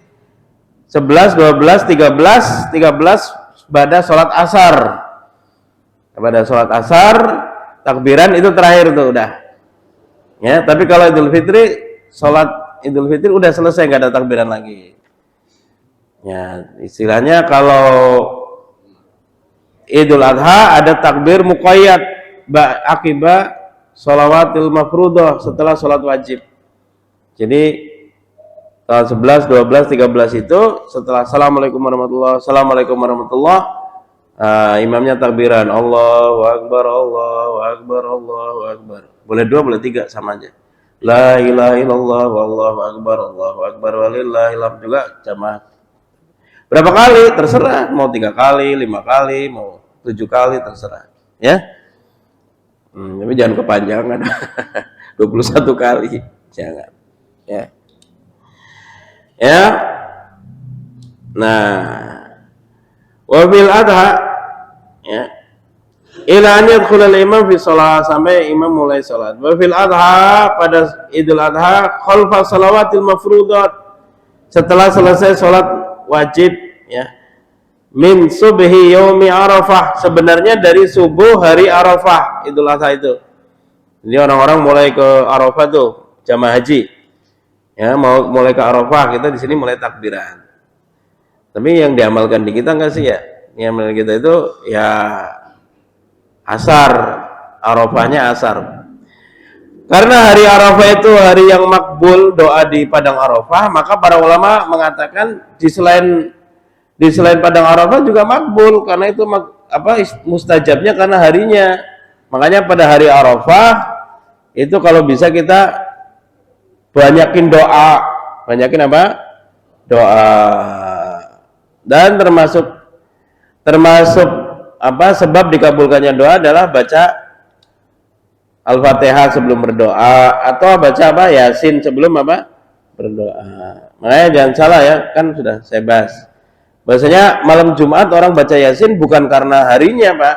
11, 12, 13 pada sholat asar. Pada sholat asar takbiran itu terakhir tuh udah. Ya, tapi kalau Idul Fitri, sholat Idul Fitri udah selesai, nggak ada takbiran lagi. Ya, istilahnya kalau Idul Adha ada takbir muqayyad akibat sholawatil mafruḍah, setelah sholat wajib. Jadi tanggal 11, 12, 13 itu setelah Assalamualaikum warahmatullahi wabarakatuh, Assalamualaikum warahmatullahi wabarakatuh, imamnya takbiran Allahu Akbar, Allahu Akbar, Allahu Akbar. Boleh dua, boleh tiga, sama aja. La ilaha illallah wallahu akbar, Allahu Akbar walillahil hamd, juga jamaah. Berapa kali? Terserah, mau 3 kali, 5 kali, mau 7 kali, terserah. Ya. Tapi jangan kepanjangan. 21 kali, jangan. Ya. Ya. Nah, wabil adha, ya, ila an yadkhulal imam fi shalah, sampai imam mulai salat. Wabil adha, pada Idul Adha, khalfa salawatil mafruḍat, setelah selesai salat wajib, ya, min subhi yaumi Arafah, sebenarnya dari subuh hari Arafah Idul Adha itu. Jadi orang-orang mulai ke Arafah tuh jamaah haji, ya, mau mulai ke Arafah, kita di sini mulai takbiran. Tapi yang diamalkan di kita enggak sih ya? Yang diamalkan kita itu ya asar, Arafahnya asar. Karena hari Arafah itu hari yang makbul doa di padang Arafah, maka para ulama mengatakan di selain padang Arafah juga makbul, karena itu mustajabnya karena harinya. Makanya pada hari Arafah itu kalau bisa kita banyakin doa, banyakin apa? Doa. Dan termasuk apa sebab dikabulkannya doa adalah baca Al-Fatihah sebelum berdoa, atau baca apa? Yasin sebelum apa? Berdoa. Makanya jangan salah ya, kan sudah saya bahas. Bahasanya malam Jumat orang baca Yasin bukan karena harinya, Pak.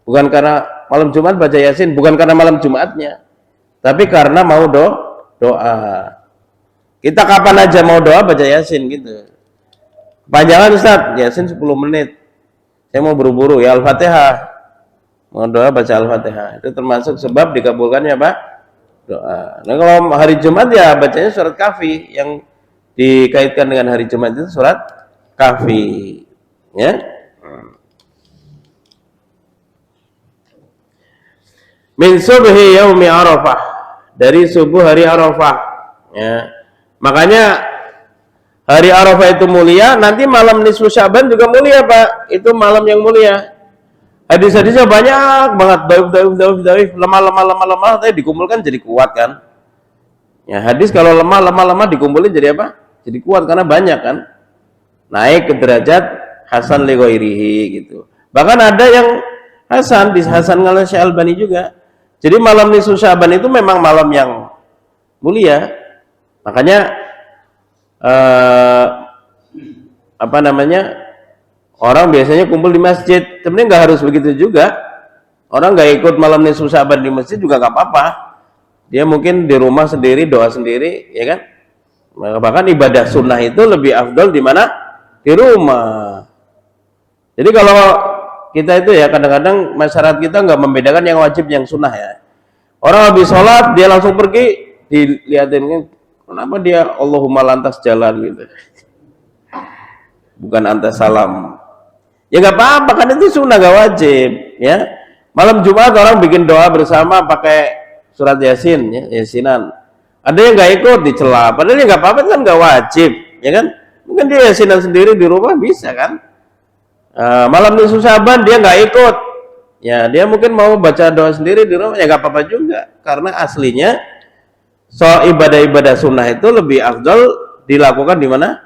Bukan karena malam Jumat baca Yasin, bukan karena malam Jumatnya, tapi karena mau doa. Kita kapan aja mau doa baca Yasin gitu. Panjangan Ustaz, Yasin 10 menit. Saya mau buru-buru, ya Al-Fatihah. Mau doa baca Al-Fatihah. Itu termasuk sebab dikabulkannya apa? doa. Nah kalau hari Jumat ya bacanya surat Kahfi, yang dikaitkan dengan hari Jumat itu surat Kahfi, ya. Min subhi yaumi Arafah, dari subuh hari Arafah, ya. Makanya hari Arafah itu mulia, nanti malam nisfu Syaban juga mulia, Pak. Itu malam yang mulia. Hadis-hadisnya banyak banget, daif, lemah, tapi dikumpulkan jadi kuat kan. Ya, hadis kalau lemah dikumpulin jadi apa? Jadi kuat karena banyak kan. Naik ke derajat hasan li ghairihi gitu. Bahkan ada yang hasan, di Hasan ngala Syekh Albani juga. Jadi malam nisfu Syaban itu memang malam yang mulia. Makanya apa namanya? Orang biasanya kumpul di masjid, sebenarnya nggak harus begitu juga. Orang nggak ikut malam nisfu Syaban di masjid juga nggak apa-apa. Dia mungkin di rumah sendiri, doa sendiri, ya kan? Bahkan ibadah sunnah itu lebih afdol di mana? Di rumah. Jadi kalau kita itu ya kadang-kadang masyarakat kita nggak membedakan yang wajib yang sunnah ya. Orang habis sholat dia langsung pergi, dilihatin kenapa dia Allahumma lantas jalan gitu. Bukan antas salam. Ya nggak apa-apa kan itu sunnah, nggak wajib ya. Malam Jumat orang bikin doa bersama pakai surat Yasin, ya, Yasinan. Ada yang nggak ikut dicela, padahal nggak apa-apa kan, nggak wajib, ya kan? Mungkin dia Yasinan sendiri di rumah bisa kan? Malam nisfu Syaban dia nggak ikut, ya dia mungkin mau baca doa sendiri di rumah, ya nggak apa-apa juga, karena aslinya soal ibadah-ibadah sunnah itu lebih afdal dilakukan di mana?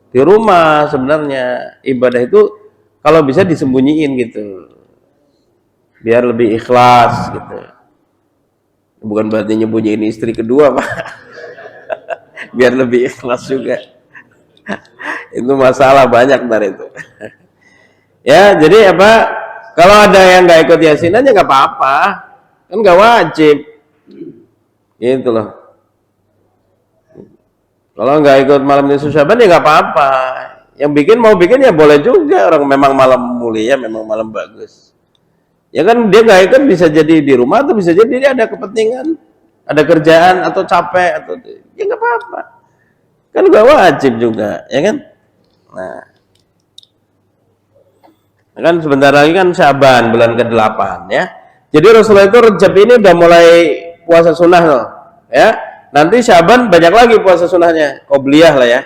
Di rumah. Sebenarnya ibadah itu kalau bisa disembunyiin gitu, biar lebih ikhlas gitu. Bukan berarti nyembunyiin istri kedua, Pak. Biar lebih ikhlas juga. Itu masalah banyak dari itu. Ya, jadi apa? Kalau ada yang nggak ikut Yasinan ya nggak apa-apa, kan nggak wajib. Gitu loh. Kalau nggak ikut malam nisfu Syaban ya nggak apa-apa. Yang mau bikin ya boleh juga, orang memang malam mulia, memang malam bagus. Ya kan dia nggak ikut bisa jadi di rumah atau bisa jadi dia ada kepentingan, ada kerjaan atau capek atau ya nggak apa-apa. Kan nggak wajib juga, ya kan? Nah, kan sebentar lagi kan Syaban bulan ke-8 ya. Jadi Rasulullah itu Rejab ini udah mulai puasa sunnah loh, ya. Nanti Syaban banyak lagi puasa sunnahnya, qobliyah lah ya.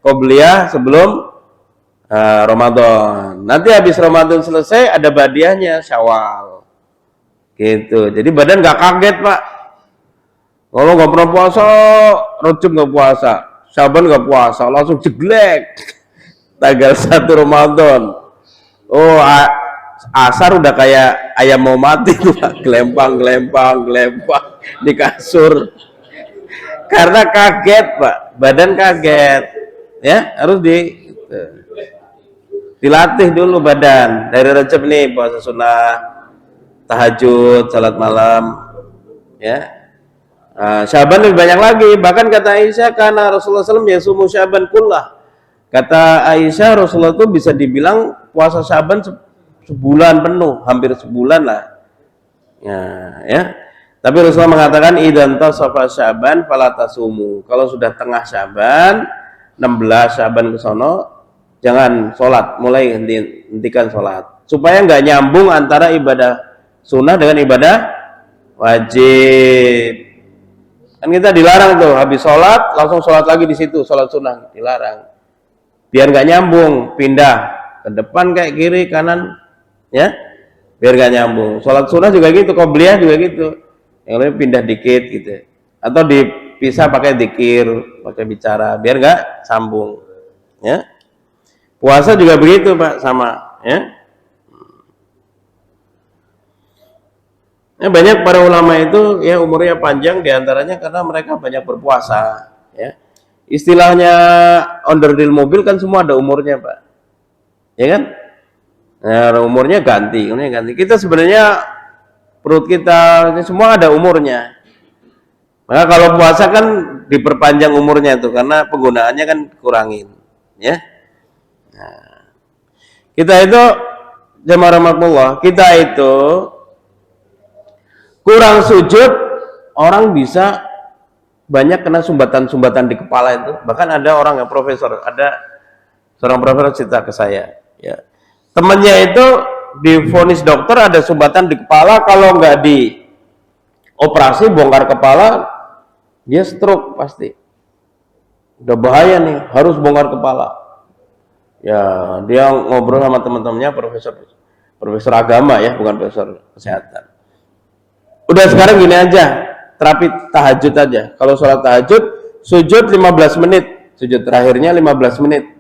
Qobliyah sebelum Ramadan. Nanti habis Ramadan selesai ada badiahnya Syawal. Gitu. Jadi badan nggak kaget, Pak. Kalau nggak pernah puasa, Rejab nggak puasa, Syaban nggak puasa, langsung jeglek. Tanggal 1 Ramadan. Oh, asar udah kayak ayam mau mati tuh, Pak. Gelempang di kasur. Karena kaget, Pak. Badan kaget. Ya, harus dilatih dulu badan. Dari Rejab nih puasa sunnah, tahajud, salat malam, ya. Syaban lebih banyak lagi. Bahkan kata Aisyah, karena Rasulullah SAW yasumu Syaban kullah. Kata Aisyah, Rasulullah itu bisa dibilang puasa Syaban sebulan penuh, hampir sebulan lah. Ya. Tapi Rasulullah mengatakan idzan tasafa Syaban fala tasumu. Kalau sudah tengah Syaban, 16 Syaban ke sono, jangan sholat, mulai hentikan sholat, supaya nggak nyambung antara ibadah sunnah dengan ibadah wajib. Kan kita dilarang tuh habis sholat langsung sholat lagi di situ, sholat sunnah dilarang. Biar nggak nyambung, pindah ke depan kayak kiri kanan, ya, biar nggak nyambung. Sholat sunnah juga gitu, qobliyah juga gitu, yang lain pindah dikit gitu, atau dipisah pakai dzikir, pakai bicara, biar nggak sambung, ya. Puasa juga begitu, Pak, sama, ya. Banyak para ulama itu ya umurnya panjang diantaranya karena mereka banyak berpuasa, ya. Istilahnya onderdil mobil kan semua ada umurnya, Pak, ya kan? Nah, umurnya ganti. Kita sebenarnya perut kita ini semua ada umurnya. Maka kalau puasa kan diperpanjang umurnya tuh karena penggunaannya kan kurangin, ya. Nah, kita itu jamaah rahmatullah, kita itu kurang sujud orang bisa banyak kena sumbatan-sumbatan di kepala itu. Bahkan ada orang yang profesor, ada seorang profesor cerita ke saya, ya. Temannya itu divonis dokter ada sumbatan di kepala, kalau nggak dioperasi bongkar kepala, dia stroke pasti. Udah bahaya nih, harus bongkar kepala. Ya, dia ngobrol sama teman-temannya profesor agama ya, bukan profesor kesehatan. Udah sekarang gini aja, terapi tahajud aja. Kalau sholat tahajud, sujud 15 menit, sujud terakhirnya 15 menit.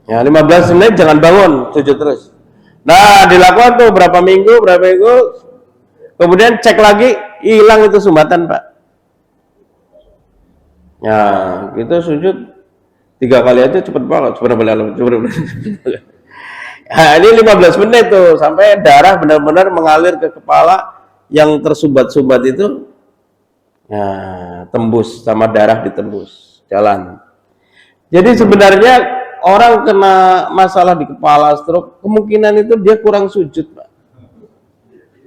Ya, 15 menit jangan bangun, sujud terus. Nah, dilakukan tuh berapa minggu, kemudian cek lagi, hilang itu sumbatan, Pak. Ya, kita sujud 3 kali aja cepet banget, Nah, ini 15 menit tuh, sampai darah benar-benar mengalir ke kepala yang tersumbat-sumbat itu, ya, tembus sama darah ditembus, jalan. Jadi sebenarnya orang kena masalah di kepala stroke, kemungkinan itu dia kurang sujud, Pak.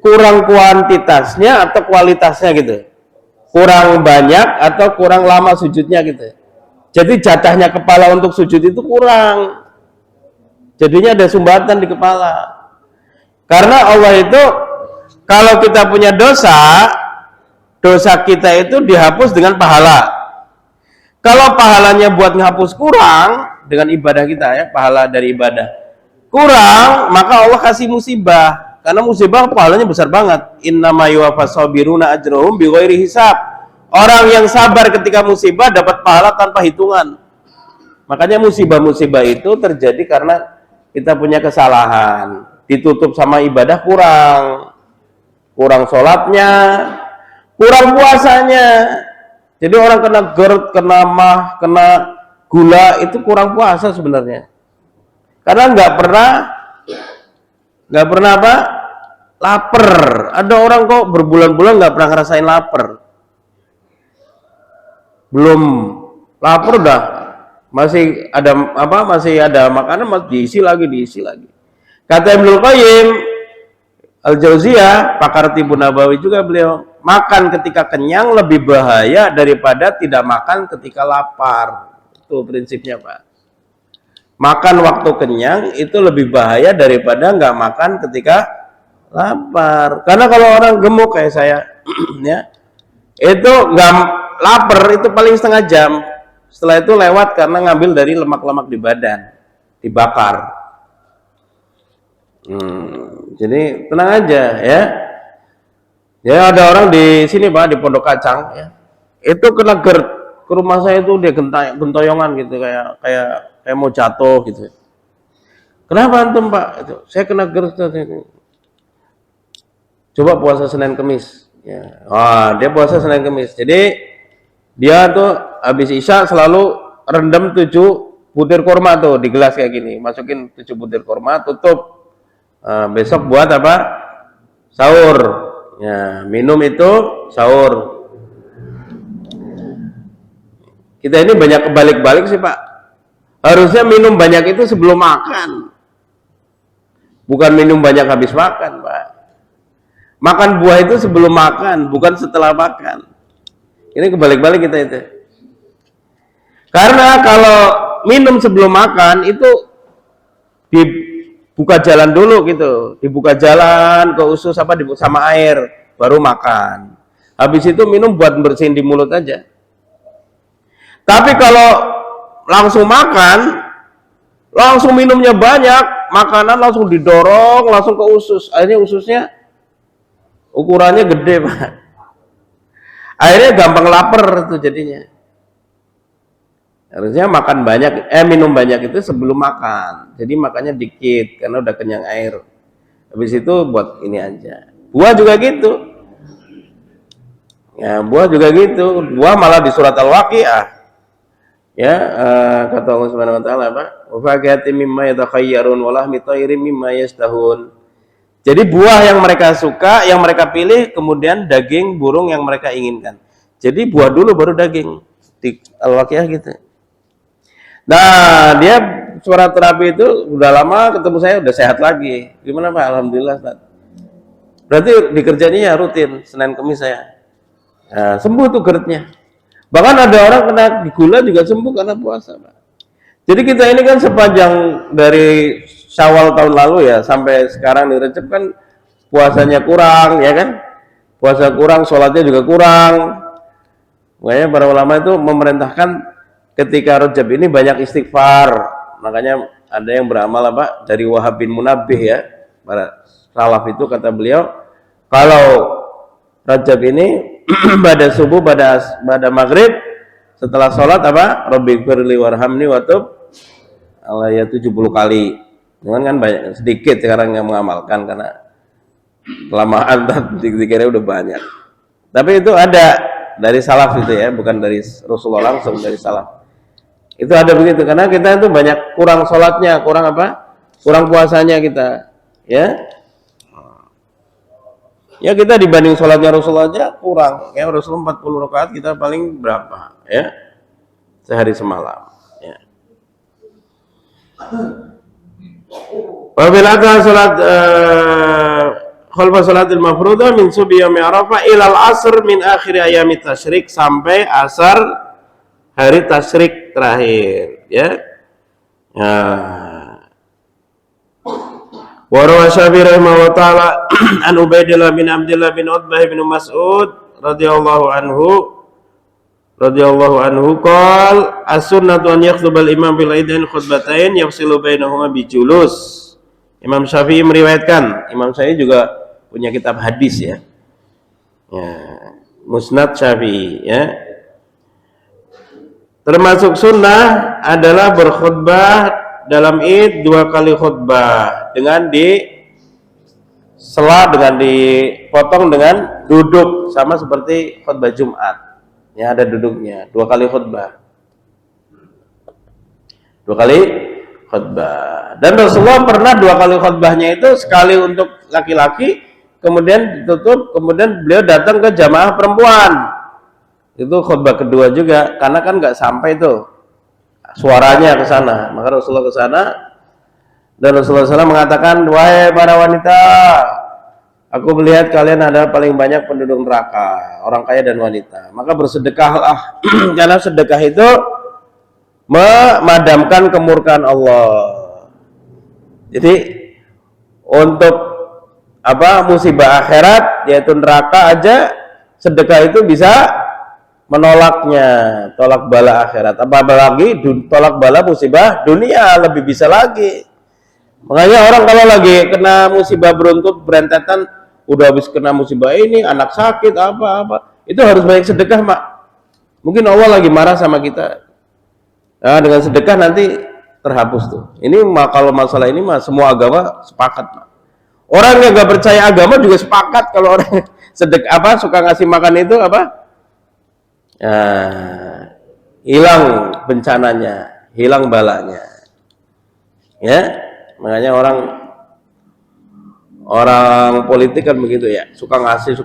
Kurang kuantitasnya atau kualitasnya gitu. Kurang banyak atau kurang lama sujudnya gitu. Jadi jatahnya kepala untuk sujud itu kurang. Jadinya ada sumbatan di kepala. Karena Allah itu kalau kita punya dosa, dosa kita itu dihapus dengan pahala. Kalau pahalanya buat ngapus kurang dengan ibadah kita ya, pahala dari ibadah kurang, maka Allah kasih musibah. Karena musibah pahalanya besar banget. Innama yuwaffas sabiruna ajrahum bighairi hisab. Orang yang sabar ketika musibah dapat pahala tanpa hitungan. Makanya musibah-musibah itu terjadi karena kita punya kesalahan, ditutup sama ibadah kurang sholatnya, kurang puasanya. Jadi orang kena GERD, kena mah, kena gula itu kurang puasa sebenarnya. Karena nggak pernah apa? Lapar. Ada orang kok berbulan-bulan nggak pernah ngerasain lapar. Belum lapar udah masih ada makanan masih diisi lagi. Kata Ibnu Qayyim Al-Jauziyah, pakar Tibbun Nabawi juga beliau, makan ketika kenyang lebih bahaya daripada tidak makan ketika lapar. Itu prinsipnya, Pak. Makan waktu kenyang itu lebih bahaya daripada nggak makan ketika lapar. Karena kalau orang gemuk kayak saya, ya, itu nggak lapar itu paling setengah jam. Setelah itu lewat karena ngambil dari lemak-lemak di badan, dibakar. Jadi tenang aja ya. Ya ada orang di sini Pak, di Pondok Kacang ya. Itu kena GERD. Ke rumah saya itu dia gentoyongan gitu kayak mau jatuh gitu. Kenapa antum Pak? Itu saya kena GERD. Coba puasa Senin Kemis. Ya. Dia puasa Senin Kemis. Jadi dia tuh habis Isya selalu rendam 7 butir kurma tuh di gelas kayak gini. Masukin 7 butir kurma, tutup. Besok buat apa? Sahur. Ya, minum itu sahur. Kita ini banyak kebalik-balik sih Pak. Harusnya minum banyak itu sebelum makan. Bukan minum banyak habis makan Pak. Makan buah itu sebelum makan, bukan setelah makan. Ini kebalik-balik kita itu. Karena kalau minum sebelum makan itu dibuka jalan dulu gitu, dibuka jalan ke usus sama air baru makan. Habis itu minum buat bersihin di mulut aja. Tapi kalau langsung makan, langsung minumnya banyak, makanan langsung didorong langsung ke usus. Akhirnya ususnya ukurannya gede, Pak. Akhirnya gampang lapar tuh jadinya. Harusnya makan banyak, minum banyak itu sebelum makan. Jadi makannya dikit karena udah kenyang air. Habis itu buat ini aja. Buah juga gitu. Ya, buah juga gitu. Buah malah di surat Al-Waqiah. Ya, kata Allah Subhanahu wa taala, Pak, "Wa faqihatin mimma yatakhayyarun wa lahmi thayrin mimma yashtahun." Jadi buah yang mereka suka, yang mereka pilih, kemudian daging burung yang mereka inginkan. Jadi buah dulu baru daging. Di Al-Waqiah gitu. Nah, dia suara terapi itu udah lama ketemu saya udah sehat lagi. Gimana Pak? Alhamdulillah Pak. Berarti dikerjanya ya rutin, Senin Kemis saya. Nah, sembuh tuh GERD-nya. Bahkan ada orang kena gula juga sembuh karena puasa, Pak. Jadi kita ini kan sepanjang dari Syawal tahun lalu ya sampai sekarang di Recep kan puasanya kurang, ya kan? Puasa kurang, sholatnya juga kurang. Makanya para ulama itu memerintahkan ketika Rajab ini banyak istighfar. Makanya ada yang beramal apa dari Wahab bin Munabbih ya, para salaf itu kata beliau, kalau Rajab ini pada subuh, pada maghrib, setelah sholat apa? Rabbighfirli warhamni watub alayya 70 kali. Cuman kan banyak, sedikit sekarang yang mengamalkan karena kelamaan dikiranya udah banyak. Tapi itu ada dari salaf itu ya, bukan dari Rasulullah langsung, dari salaf. Itu ada begitu karena kita itu banyak kurang sholatnya, kurang apa? Kurang puasanya kita, ya. Ya kita dibanding sholatnya Rasulullah aja kurang. Ya Rasulullah 40 rakaat, kita paling berapa? Ya, sehari semalam. Ya. Wabila salat khalfa salatil mafruḍah min subhi yaumi Arafah ilal asr min akhir ayami tasyrik, sampai asar hari tasyrik terakhir, ya. Wa rawa Syafi'i rahimahullah ta'ala an Ubaidillah bin Abdullah bin Utbah bin Mas'ud radhiyallahu anhu qala as-sunnatu an yakhthuba al-imam bil aidain khutbatain yafsilu bainahuma bijulus. Imam Syafi'i meriwayatkan, Imam Syafi'i juga punya kitab hadis ya. Musnad Syafi'i ya. Termasuk sunnah adalah berkhutbah dalam Id 2 kali khutbah dengan dipotong dengan duduk, sama seperti khutbah Jumat. Ya, ada duduknya, 2 kali khutbah. 2 kali khutbah. Dan Rasulullah pernah 2 kali khutbahnya itu, sekali untuk laki-laki, kemudian ditutup, kemudian beliau datang ke jamaah perempuan. Itu khutbah kedua juga, karena kan nggak sampai tuh suaranya ke sana. Maka Rasulullah ke sana dan Rasulullah SAW mengatakan, wahai para wanita, aku melihat kalian adalah paling banyak penduduk neraka, orang kaya dan wanita. Maka bersedekahlah, karena sedekah itu memadamkan kemurkaan Allah. Jadi untuk apa, musibah akhirat yaitu neraka aja, sedekah itu bisa menolaknya, tolak bala akhirat. Apalagi tolak bala musibah dunia, lebih bisa lagi. Makanya orang kalau lagi kena musibah beruntut berentetan, udah habis kena musibah ini, anak sakit apa-apa, itu harus banyak sedekah, Mak. Mungkin Allah lagi marah sama kita. Nah, dengan sedekah nanti terhapus tuh. Ini kalau masalah ini mah semua agama sepakat, Mak. Orang yang nggak percaya agama juga sepakat kalau orang sedekah apa, suka ngasih makan itu apa? Hilang bencananya, hilang balanya, ya. Makanya orang politik kan begitu ya, suka ngasih,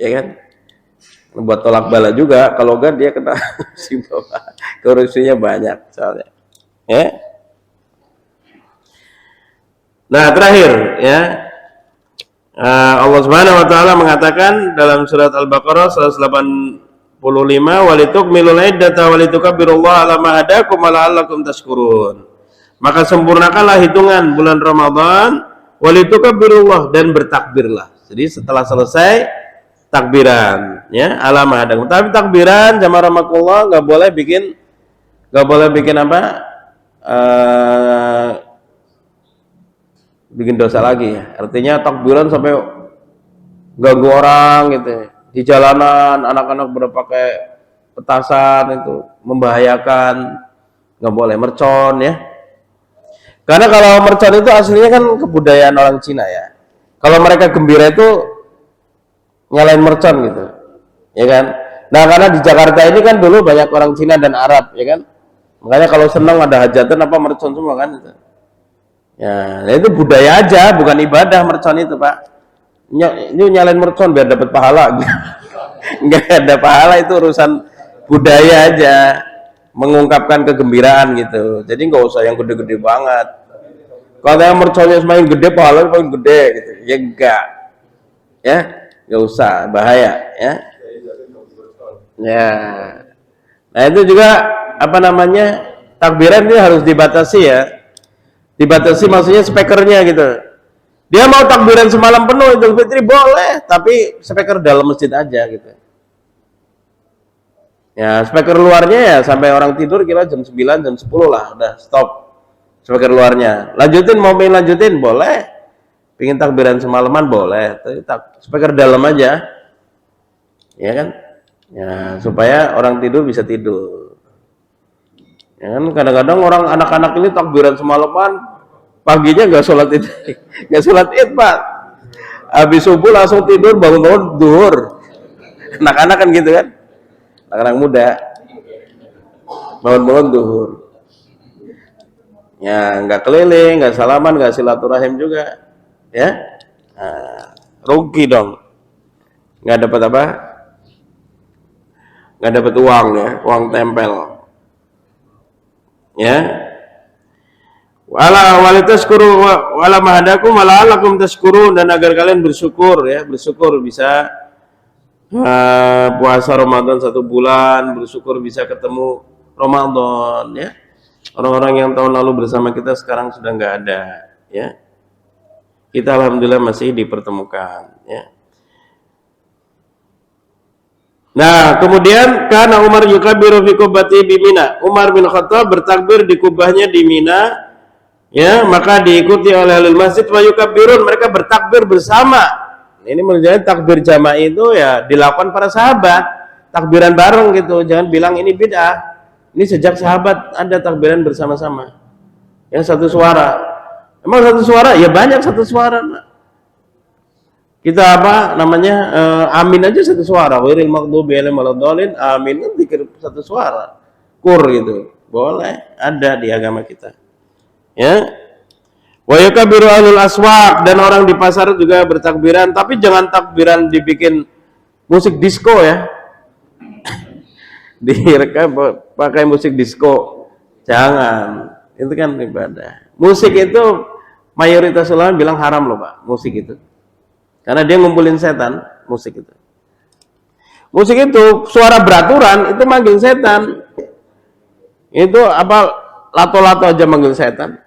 ya kan. Buat tolak bala juga, kalau enggak dia kena korupsinya banyak soalnya, ya. Nah terakhir ya, Allah Subhanahu wa taala mengatakan dalam surat Al-Baqarah 185, walitukmilul iddata walitukabbirullaha ala ma hadakum wa la'allakum tashkurun. Maka sempurnakanlah hitungan bulan Ramadan, walitukabbirullaha, dan bertakbirlah. Jadi setelah selesai takbiran ya, ala ma hadakum. Tapi takbiran jamaah rahmatullah enggak boleh bikin apa? Bikin dosa lagi ya. Artinya takbiran sampai ganggu orang gitu. Di jalanan anak-anak berpakai petasan itu membahayakan. Nggak boleh mercon ya. Karena kalau mercon itu aslinya kan kebudayaan orang Cina ya. Kalau mereka gembira itu nyalain mercon gitu. Ya kan? Nah, karena di Jakarta ini kan dulu banyak orang Cina dan Arab ya kan. Makanya kalau senang ada hajatan apa mercon semua kan itu. Ya, itu budaya aja, bukan ibadah mercon itu, Pak. Ini nyalain mercon biar dapat pahala. Enggak ada pahala, itu urusan budaya aja, mengungkapkan kegembiraan gitu. Jadi nggak usah yang gede-gede banget. Kalau yang merconnya semakin gede, pahalanya paling gede gitu. Ya enggak. Ya, nggak usah, bahaya ya. Ya. Nah itu juga apa namanya, takbiran itu harus dibatasi ya. Dibatasi maksudnya speakernya gitu. Dia mau takbiran semalam penuh Idul Fitri boleh, tapi speaker dalam masjid aja gitu. Ya, speaker luarnya ya sampai orang tidur kira jam 9, jam 10 lah, udah stop. Speaker luarnya. Lanjutin, mau pengen lanjutin boleh. Pengen takbiran semalaman boleh, tapi speaker dalam aja. Ya kan? Ya, supaya orang tidur bisa tidur. Ya kan kadang-kadang orang anak-anak ini takbiran semalaman, paginya nggak sholat id, nggak sholat id Pak. Habis subuh langsung tidur, bangun-bangun duhur. Anak-anak kan gitu kan? Anak-anak muda bangun-bangun duhur. Ya nggak keliling, nggak salaman, nggak silaturahim juga, ya. Nah, rugi dong. Nggak dapat apa? Nggak dapat uang ya, uang tempel. Ya. Wala walitaskuru wala mahadakum wala alakum tashkurun, dan agar kalian bersyukur ya, bersyukur bisa puasa Ramadan 1 bulan, bersyukur bisa ketemu Ramadan ya. Orang-orang yang tahun lalu bersama kita sekarang sudah nggak ada ya. Kita alhamdulillah masih dipertemukan ya. Nah, kemudian karena Umar yukabiru fi qubbati bi Mina. Umar bin Khattab bertakbir di kubahnya di Mina. Ya, maka diikuti oleh ahli masjid wa yukabbirun, mereka bertakbir bersama. Ini menunjukkan takbir jamaah itu ya dilakukan para sahabat, takbiran bareng gitu. Jangan bilang ini bid'ah. Ini sejak sahabat ada takbiran bersama-sama. Yang satu suara. Emang satu suara? Ya banyak satu suara. Kita apa namanya? Amin aja satu suara. Wiril maghdubi alaihim waladdallin. Amin kan dikir satu suara. Kur gitu. Boleh, ada di agama kita. Ya. Wa yakabiru ahlul aswaq, dan orang di pasar juga bertakbiran, tapi jangan takbiran dibikin musik disco ya. Direkam pakai musik disco. Jangan. Itu kan ibadah. Musik itu mayoritas ulama bilang haram loh, Pak, musik itu. Karena dia ngumpulin setan, musik itu. Musik itu suara beraturan itu manggil setan. Itu apa, lato-lato aja manggil setan.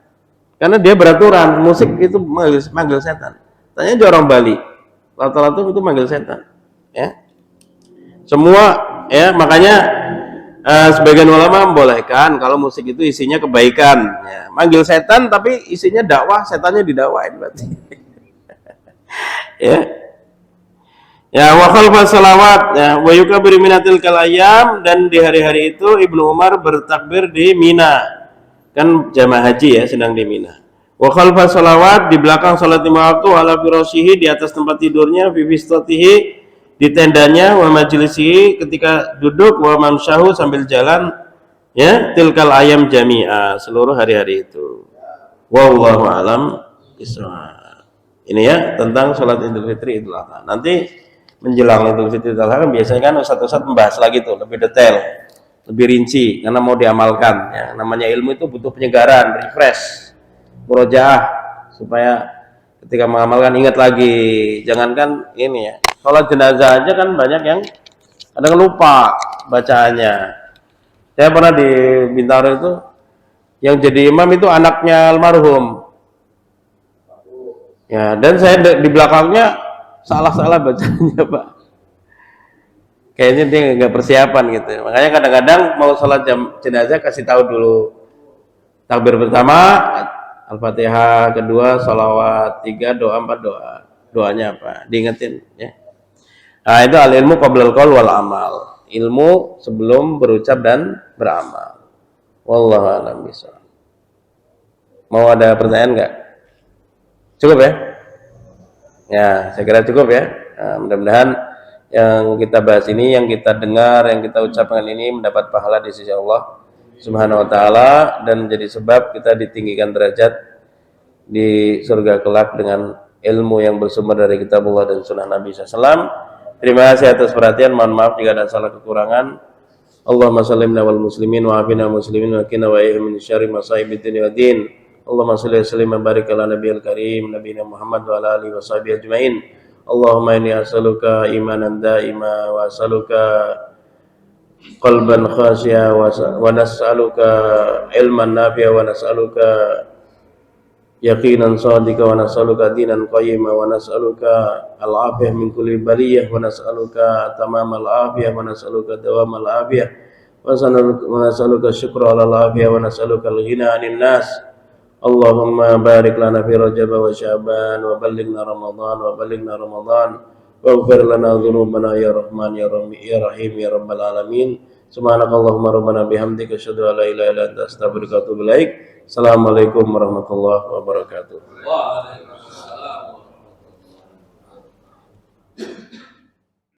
Karena dia beraturan, musik itu manggil setan. Tanya aja orang Bali, lato-lato itu manggil setan. Ya, semua ya, makanya sebagian ulama membolehkan kalau musik itu isinya kebaikan. Ya, manggil setan tapi isinya dakwah, setannya didakwain berarti. Ya, ya wa khalfa salawat ya wa yukabbiru minatil kalayam, dan di hari-hari itu Ibnu Umar bertakbir di Mina. Kan jamaah haji ya, sedang di Mina. Wa khalfa salawat, di belakang salat lima waktu, ala firasyihi, di atas tempat tidurnya, fi fistatihi, di tendanya, wa majlisihi, ketika duduk, wa mamsyahu, sambil jalan ya, tilkal ayam jami'a, seluruh hari-hari itu. Wallahu alam bisawab. Ini ya tentang salat Idul Fitri Idul Adha. Nanti menjelang Idul Fitri Idul Adha kan biasanya kan ustaz-ustaz membahas lagi tuh lebih detail, lebih rinci, karena mau diamalkan ya. Namanya ilmu itu butuh penyegaran, refresh, murojaah, supaya ketika mengamalkan ingat lagi. Jangankan ini ya, sholat jenazah aja kan banyak yang kadang lupa bacaannya. Saya pernah di Bintaro itu, yang jadi imam itu anaknya almarhum ya, dan saya di belakangnya salah-salah bacanya Pak. Kayaknya dia nggak persiapan gitu. Makanya kadang-kadang mau sholat jenazah kasih tahu dulu. Takbir pertama, Al-Fatihah, kedua, sholawat, 3, doa, 4 doa. Doanya apa? Diingetin ya. Nah, itu al-ilmu qablal qaul wal amal. Ilmu sebelum berucap dan beramal. Wallahu a'lam bishawab. Mau ada pertanyaan nggak? Cukup ya? Ya, saya kira cukup ya. Nah, mudah-mudahan yang kita bahas ini, yang kita dengar, yang kita ucapkan ini mendapat pahala di sisi Allah Subhanahu wa taala, dan menjadi sebab kita ditinggikan derajat di surga kelak dengan ilmu yang bersumber dari kitabullah dan sunnah Nabi SAW. Terima kasih atas perhatian. Mohon maaf jika ada salah kekurangan. Allahumma sallim wal muslimin wa afina muslimin wa qina wa min syarri masaibid dunya wa din. Allahumma salli wa sallim wa barik ala nabiyil karim nabiyina Muhammad wa ala alihi wa sahbihi ajmain. Allahumma inni as'aluka imanan daima wa as'aluka qalban khasya wa nas'aluka ilman nafi'a wa nas'aluka yaqinan shadiqa wa nas'aluka dinan qayyima wa nas'aluka al-afiyah min kulli baliyah wa nas'aluka tamamal afiyah wa nas'aluka dawamal afiyah wa nas'aluka syukra ala al-afiyah wa nas'aluka al-ghina 'anil nas. Allahumma barik lana fi Rajab wa Sya'ban wa ballighna Ramadan waghfir lana dhunubana ya Rahman ya Rahim ya Rabbal alamin. Subhanakallahumma rabbana bihamdika asyhadu an la ilaha illa anta astaghfiruka wa atubu ilaik. Assalamualaikum warahmatullahi wabarakatuh.